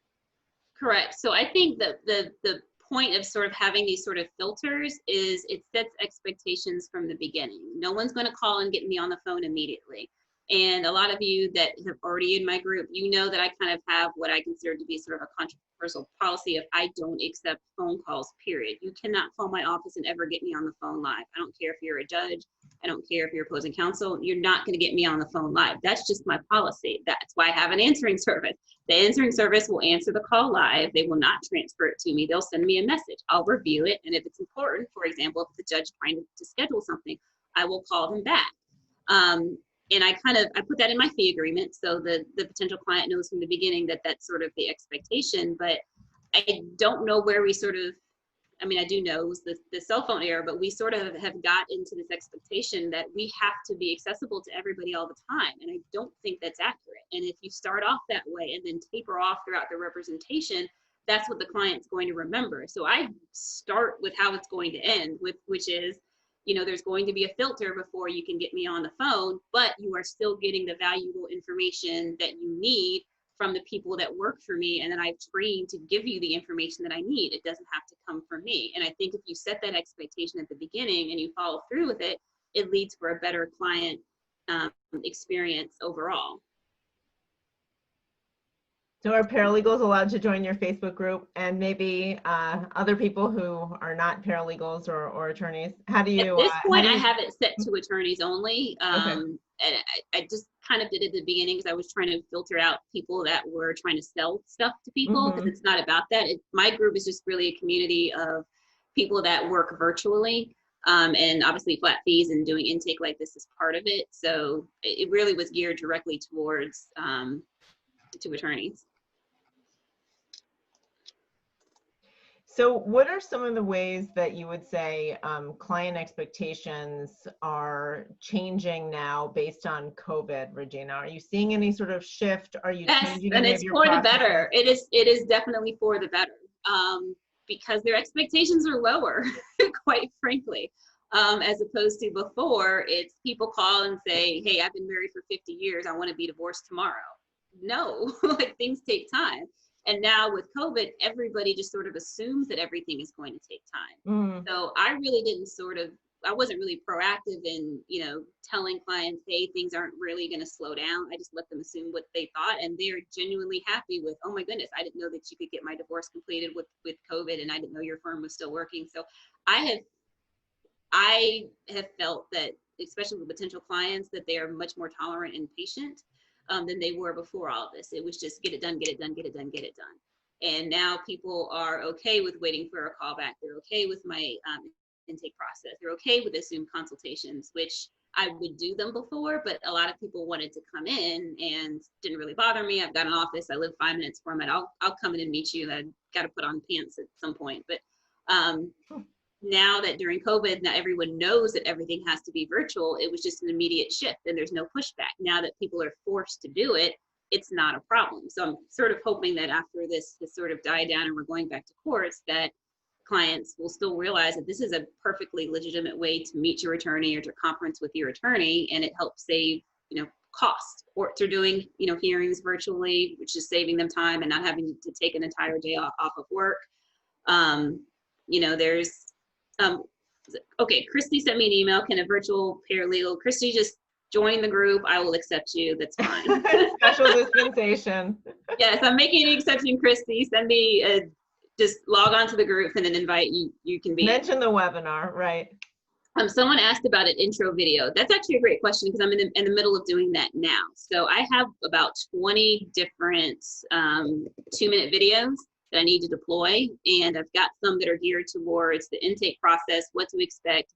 Correct. So I think that the point of sort of having these sort of filters is it sets expectations from the beginning. No one's going to call and get me on the phone immediately. And a lot of you that have already in my group, you know that I kind of have what I consider to be sort of a controversial policy of I don't accept phone calls, period. You cannot call my office and ever get me on the phone live. I don't care if you're a judge. I don't care if you're opposing counsel. You're not going to get me on the phone live. That's just my policy. That's why I have an answering service. The answering service will answer the call live. They will not transfer it to me. They'll send me a message. I'll review it. And if it's important, for example, if the judge is trying to schedule something, I will call them back. And I put that in my fee agreement. So the potential client knows from the beginning that that's sort of the expectation, but I don't know where we sort of, I mean, I do know it was the cell phone era, but we sort of have got into this expectation that we have to be accessible to everybody all the time. And I don't think that's accurate. And if you start off that way and then taper off throughout the representation, that's what the client's going to remember. So I start with how it's going to end, which is, you know, there's going to be a filter before you can get me on the phone, but you are still getting the valuable information that you need from the people that work for me, and then I've trained to give you the information that I need. It doesn't have to come from me. And I think if you set that expectation at the beginning and you follow through with it, it leads for a better client experience overall. So are paralegals allowed to join your Facebook group, and maybe other people who are not paralegals or attorneys? How do you? At this point, I have it set to attorneys only. Okay. And I just kind of did it at the beginning because I was trying to filter out people that were trying to sell stuff to people, because it's not about that. My group is just really a community of people that work virtually. And obviously flat fees and doing intake like this is part of it. So it really was geared directly towards to attorneys. So what are some of the ways that you would say client expectations are changing now based on COVID, Regina? Are you seeing any sort of shift? Are you changing and any it's of your for processes? the better. It is definitely for the better, because their expectations are lower, quite frankly, as opposed to before. It's people call and say, hey, I've been married for 50 years. I want to be divorced tomorrow. No, like things take time. And now with COVID, everybody just sort of assumes that everything is going to take time. So I really I wasn't really proactive in, telling clients, hey, things aren't really going to slow down. I just let them assume what they thought, and they're genuinely happy with, oh my goodness, I didn't know that you could get my divorce completed with COVID, and I didn't know your firm was still working. So I have felt that, especially with potential clients, that they are much more tolerant and patient than they were before all of this. It was just get it done, get it done, get it done, get it done. And now people are okay with waiting for a callback. They're okay with my intake process. They're okay with assumed consultations, which I would do them before, but a lot of people wanted to come in and didn't really bother me. I've got an office. I live 5 minutes from it. I'll come in and meet you. I've got to put on pants at some point. But now that during COVID, now everyone knows that everything has to be virtual, it was just an immediate shift and there's no pushback. Now that people are forced to do it, it's not a problem. So I'm sort of hoping that after this has sort of died down and we're going back to courts, that clients will still realize that this is a perfectly legitimate way to meet your attorney or to conference with your attorney, and it helps save, cost. Courts are doing, hearings virtually, which is saving them time and not having to take an entire day off of work. There's okay, Christy sent me an email. Can a virtual paralegal, Christy, just join the group? I will accept you. That's fine. Special dispensation. Yes, I'm making an exception, Christy. Send me just log on to the group and then invite you. You can be. Mention the webinar, right? Someone asked about an intro video. That's actually a great question because I'm in the middle of doing that now. So I have about 20 different 2-minute videos that I need to deploy. And I've got some that are geared towards the intake process, what to expect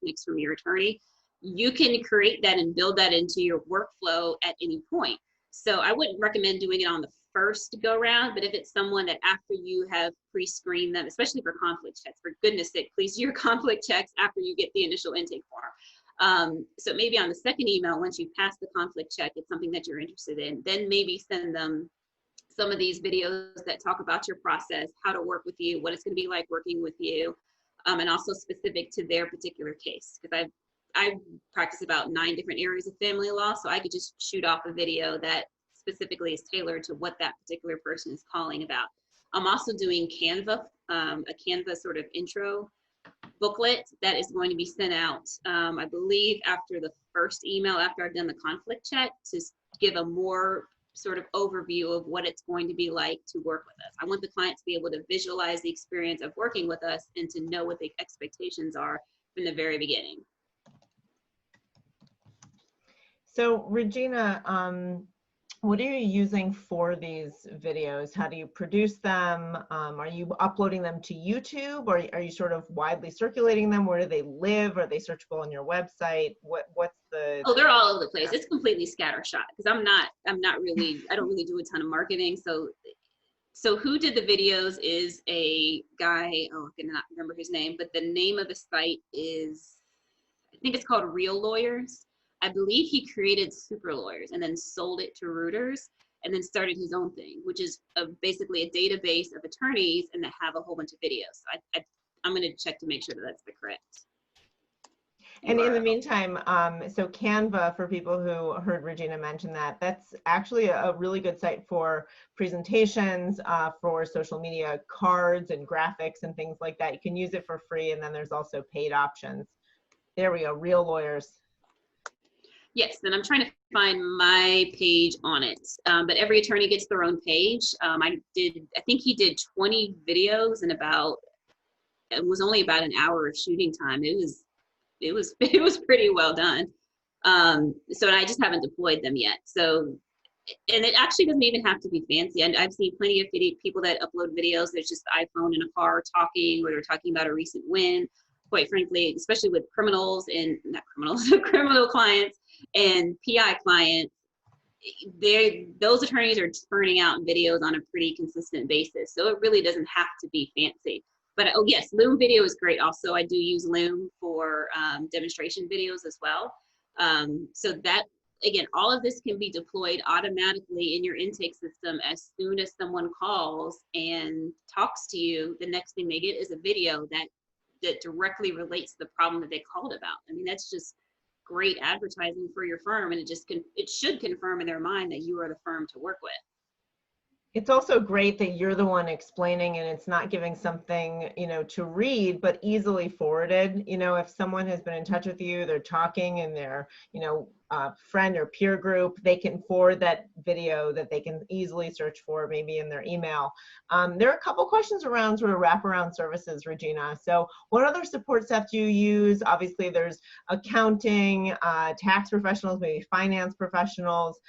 next from your attorney. You can create that and build that into your workflow at any point. So I wouldn't recommend doing it on the first go round, but if it's someone that after you have pre-screened them, especially for conflict checks, for goodness sake, please do your conflict checks after you get the initial intake form. So maybe on the second email, once you've passed the conflict check, it's something that you're interested in, then maybe send them some of these videos that talk about your process, how to work with you, what it's going to be like working with you, and also specific to their particular case. Because I practice about 9 different areas of family law, so I could just shoot off a video that specifically is tailored to what that particular person is calling about. I'm also doing Canva a Canva sort of intro booklet that is going to be sent out, I believe, after the first email, after I've done the conflict check, to give a more sort of overview of what it's going to be like to work with us. I want the client to be able to visualize the experience of working with us and to know what the expectations are from the very beginning. So Regina, what are you using for these videos? How do you produce them? Are you uploading them to YouTube, or are you sort of widely circulating them? Where do they live? Are they searchable on your website? What's the? Oh, they're all over the place. It's completely scattershot because I don't really do a ton of marketing. So who did the videos is a guy, oh, I cannot remember his name, but the name of the site is, I think it's called Real Lawyers. I believe he created Super Lawyers and then sold it to Reuters and then started his own thing, which is basically a database of attorneys and that have a whole bunch of videos. So I'm going to check to make sure that that's the correct. And in the meantime, so Canva, for people who heard Regina mention that, that's actually a really good site for presentations, for social media cards and graphics and things like that. You can use it for free, and then there's also paid options. There we go, Real Lawyers. Yes, and I'm trying to find my page on it, but every attorney gets their own page. I think he did 20 videos and it was only about an hour of shooting time. It was pretty well done. So I just haven't deployed them yet. So, and it actually doesn't even have to be fancy. And I've seen plenty of people that upload videos. There's just the iPhone in a car talking, or they're talking about a recent win. Quite frankly, especially with criminal clients and PI clients, those attorneys are turning out videos on a pretty consistent basis. So it really doesn't have to be fancy. But oh yes, Loom video is great. Also, I do use Loom for demonstration videos as well. So that, again, all of this can be deployed automatically in your intake system as soon as someone calls and talks to you. The next thing they get is a video that directly relates to the problem that they called about. I mean, that's just great advertising for your firm, and it should confirm in their mind that you are the firm to work with. It's also great that you're the one explaining, and it's not giving something, to read, but easily forwarded. If someone has been in touch with you, they're talking in their, friend or peer group, they can forward that video that they can easily search for, maybe in their email. There are a couple questions around sort of wraparound services, Regina. So what other support staff do you use? Obviously, there's accounting, tax professionals, maybe finance professionals.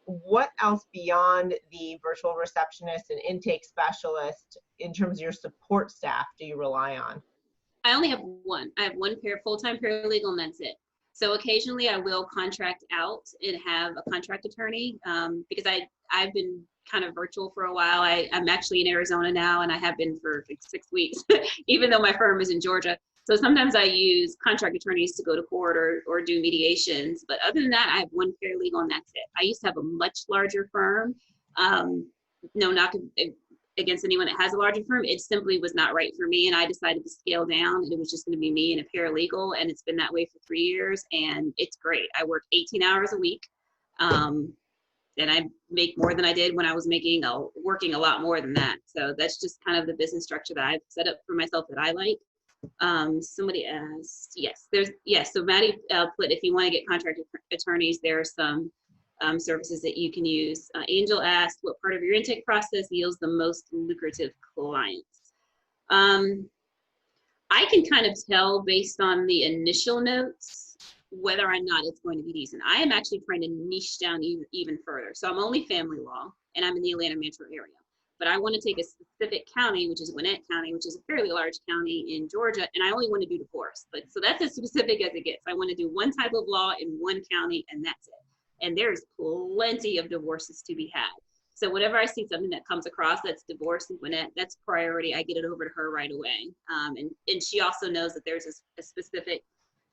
What else beyond the virtual receptionist and intake specialist in terms of your support staff do you rely on? I only have one. I have one full-time paralegal, and that's it. So occasionally I will contract out and have a contract attorney, because I've been kind of virtual for a while. I'm actually in Arizona now, and I have been for like 6 weeks, even though my firm is in Georgia. So sometimes I use contract attorneys to go to court or do mediations. But other than that, I have one paralegal, and that's it. I used to have a much larger firm. No, not against anyone that has a larger firm. It simply was not right for me, and I decided to scale down, and it was just going to be me and a paralegal, and it's been that way for 3 years, and it's great. I work 18 hours a week, and I make more than I did when I was working a lot more than that. So that's just kind of the business structure that I've set up for myself that I like. Somebody asked, so Maddie put, if you want to get contract attorneys, there are some services that you can use. Angel asked, what part of your intake process yields the most lucrative clients? I can kind of tell based on the initial notes whether or not it's going to be decent. I am actually trying to niche down even further. So I'm only family law, and I'm in the Atlanta metro area. But I want to take a specific county, which is Gwinnett County, which is a fairly large county in Georgia, and I only want to do divorce. So that's as specific as it gets. I want to do one type of law in one county, and that's it. And there's plenty of divorces to be had. So whenever I see something that comes across that's divorce in Gwinnett, that's priority. I get it over to her right away. And she also knows that there's a specific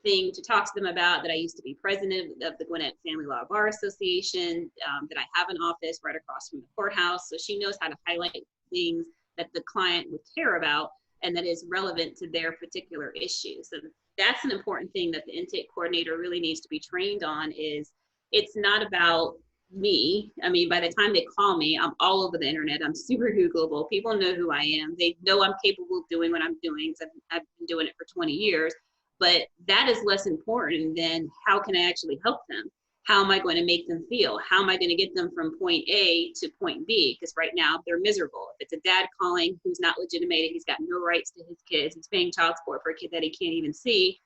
thing to talk to them about, that I used to be president of the Gwinnett Family Law Bar Association, that I have an office right across from the courthouse. So she knows how to highlight things that the client would care about and that is relevant to their particular issue. So that's an important thing that the intake coordinator really needs to be trained on. Is it's not about me. I mean, by the time they call me, I'm all over the internet. I'm super Googleable. People know who I am. They know I'm capable of doing what I'm doing. So I've been doing it for 20 years. But that is less important than how can I actually help them? How am I going to make them feel? How am I going to get them from point A to point B? Because right now they're miserable. If it's a dad calling who's not legitimated, he's got no rights to his kids, he's paying child support for a kid that he can't even see,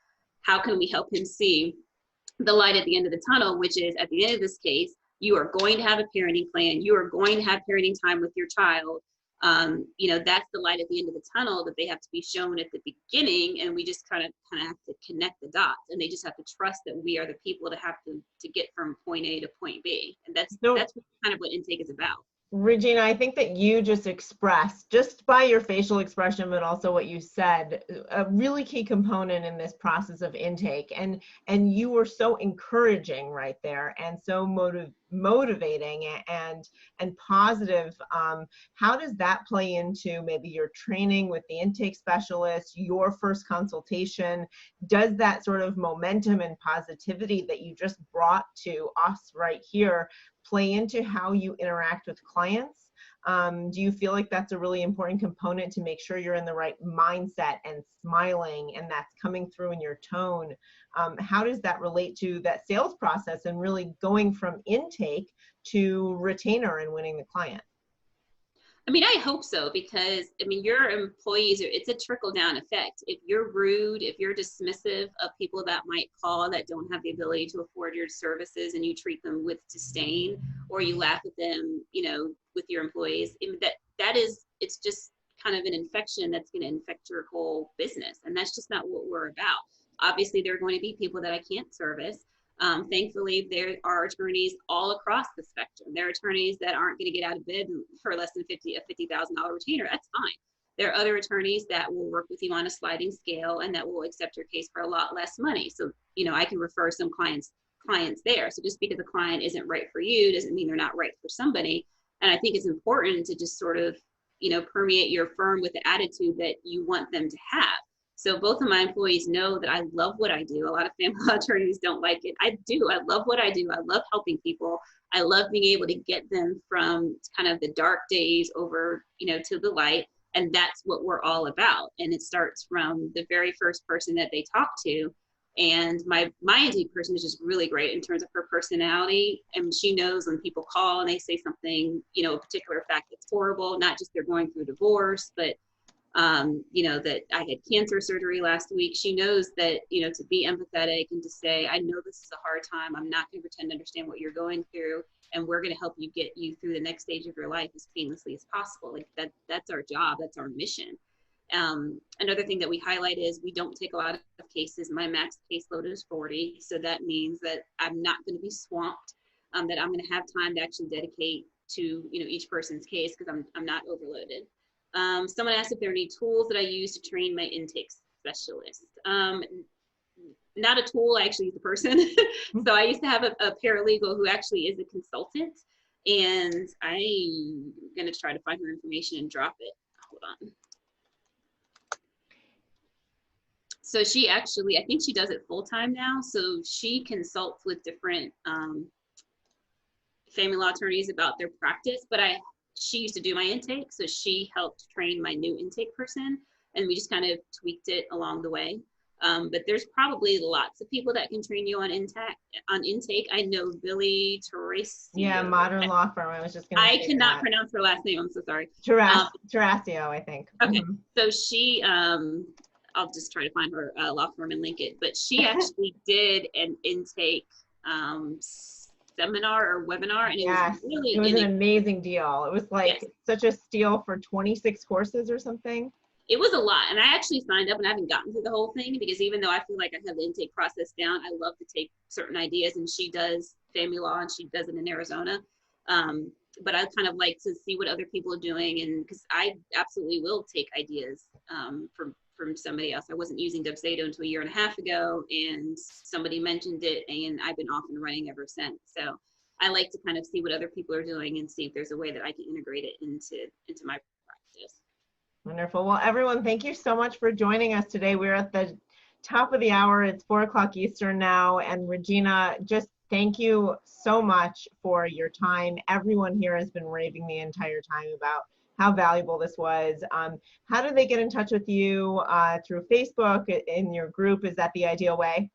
how can we help him see the light at the end of the tunnel, which is at the end of this case, you are going to have a parenting plan. You are going to have parenting time with your child. That's the light at the end of the tunnel that they have to be shown at the beginning. And we just kind of have to connect the dots, and they just have to trust that we are the people to have to get from point A to point B. And that's kind of what intake is about. Regina, I think that you just expressed, just by your facial expression, but also what you said, a really key component in this process of intake. And you were so encouraging right there, and so motivating and positive. How does that play into maybe your training with the intake specialist, your first consultation? Does that sort of momentum and positivity that you just brought to us right here play into how you interact with clients? Do you feel like that's a really important component to make sure you're in the right mindset and smiling, and that's coming through in your tone? How does that relate to that sales process and really going from intake to retainer and winning the client? I mean, I hope so, because I mean, your employees, it's a trickle down effect. If you're rude, if you're dismissive of people that might call that don't have the ability to afford your services, and you treat them with disdain, or you laugh at them, with your employees, it's just kind of an infection that's going to infect your whole business. And that's just not what we're about. Obviously, there are going to be people that I can't service. Thankfully, there are attorneys all across the spectrum. There are attorneys that aren't going to get out of bed for less than a $50,000 retainer. That's fine. There are other attorneys that will work with you on a sliding scale and that will accept your case for a lot less money. So, I can refer some clients there. So just because a client isn't right for you doesn't mean they're not right for somebody. And I think it's important to just sort of, permeate your firm with the attitude that you want them to have. So both of my employees know that I love what I do. A lot of family law attorneys don't like it. I do. I love what I do. I love helping people. I love being able to get them from kind of the dark days over, to the light. And that's what we're all about. And it starts from the very first person that they talk to. And my intake person is just really great in terms of her personality. And she knows when people call and they say something, a particular fact that's horrible, not just they're going through divorce, but that I had cancer surgery last week. She knows that, to be empathetic and to say, I know this is a hard time. I'm not going to pretend to understand what you're going through. And we're going to help you get you through the next stage of your life as painlessly as possible. Like that's our job. That's our mission. Another thing that we highlight is we don't take a lot of cases. My max caseload is 40. So that means that I'm not going to be swamped, that I'm going to have time to actually dedicate to, each person's case, because I'm not overloaded. Someone asked if there are any tools that I use to train my intake specialist. Not a tool, I actually use a person. So I used to have a paralegal who actually is a consultant, and I'm going to try to find her information and drop it. Hold on. So she actually, I think she does it full-time now. So she consults with different family law attorneys about their practice, but she used to do my intake, so she helped train my new intake person, and we just kind of tweaked it along the way. But there's probably lots of people that can train you on intake. I know Billy Terrace. Yeah, Modern Law Firm. I was just going to say I cannot pronounce her last name. I'm so sorry. Terracio, I think. Okay, so she, I'll just try to find her law firm and link it. But she actually did an intake seminar or webinar, and it was an amazing deal. It was like such a steal for 26 courses or something. It was a lot, and I actually signed up, and I haven't gotten through the whole thing, because even though I feel like I have the intake process down, I love to take certain ideas, and she does family law and she does it in Arizona. But I kind of like to see what other people are doing, and because I absolutely will take ideas from somebody else. I wasn't using Dubsado until a year and a half ago, and somebody mentioned it, and I've been off and running ever since. So I like to kind of see what other people are doing and see if there's a way that I can integrate it into my practice. Wonderful. Well, everyone, thank you so much for joining us today. We're at the top of the hour. It's 4 o'clock Eastern now, and Regina, just Thank you so much for your time. Everyone here has been raving the entire time about how valuable this was. How do they get in touch with you? Through Facebook, in your group? Is that the ideal way?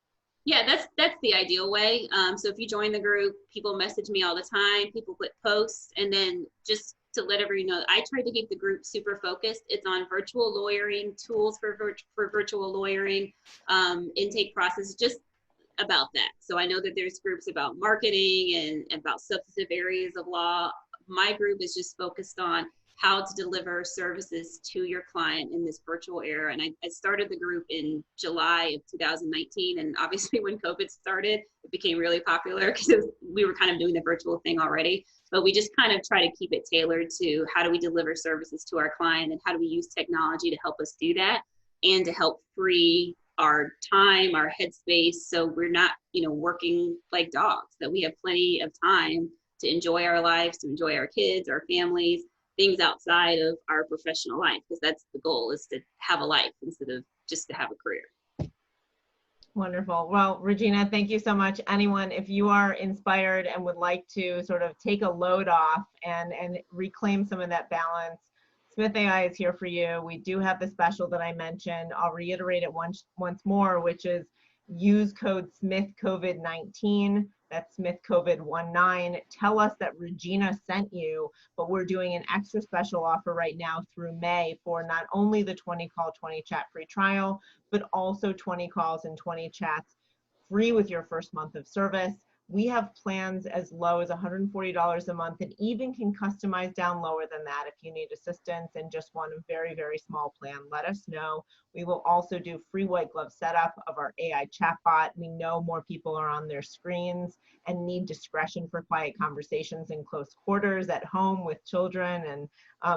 Yeah, that's the ideal way. So if you join the group, people message me all the time. People put posts, and then just to let everyone know, I try to keep the group super focused. It's on virtual lawyering, tools for virtual lawyering, intake process, just about that. So I know that there's groups about marketing and about substantive areas of law. My group is just focused on how to deliver services to your client in this virtual era. And I started the group in July of 2019. And obviously when COVID started, it became really popular because we were kind of doing the virtual thing already. But we just kind of try to keep it tailored to how do we deliver services to our client and how do we use technology to help us do that and to help free our time, our headspace, so we're not, working like dogs, that we have plenty of time to enjoy our lives, to enjoy our kids, our families, things outside of our professional life, because that's the goal, is to have a life instead of just to have a career. Wonderful. Well, Regina, thank you so much. Anyone, if you are inspired and would like to sort of take a load off and reclaim some of that balance, Smith.ai is here for you. We do have the special that I mentioned. I'll reiterate it once more, which is use code SmithCovid19. That's SmithCovid19. Tell us that Regina sent you, but we're doing an extra special offer right now through May for not only the 20 call, 20 chat free trial, but also 20 calls and 20 chats free with your first month of service. We have plans as low as $140 a month and even can customize down lower than that if you need assistance and just want a very, very small plan. Let us know. We will also do free white glove setup of our AI chatbot. We know more people are on their screens and need discretion for quiet conversations in close quarters, at home with children and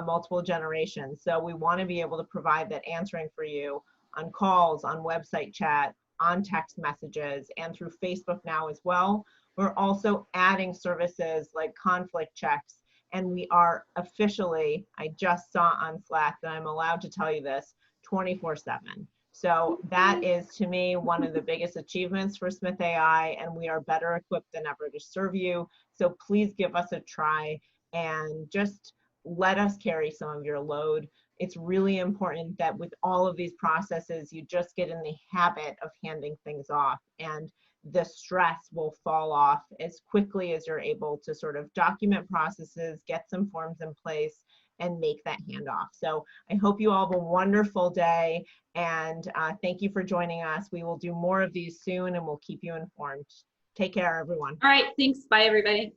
multiple generations. So we want to be able to provide that answering for you on calls, on website chat, on text messages, and through Facebook now as well. We're also adding services like conflict checks, and we are officially, I just saw on Slack that I'm allowed to tell you this, 24/7. So that is, to me, one of the biggest achievements for Smith.ai, and we are better equipped than ever to serve you. So please give us a try and just let us carry some of your load. It's really important that with all of these processes, you just get in the habit of handing things off, and the stress will fall off as quickly as you're able to sort of document processes, get some forms in place, and make that handoff. So I hope you all have a wonderful day, and thank you for joining us. We will do more of these soon, and we'll keep you informed. Take care, everyone. All right, thanks. Bye, everybody.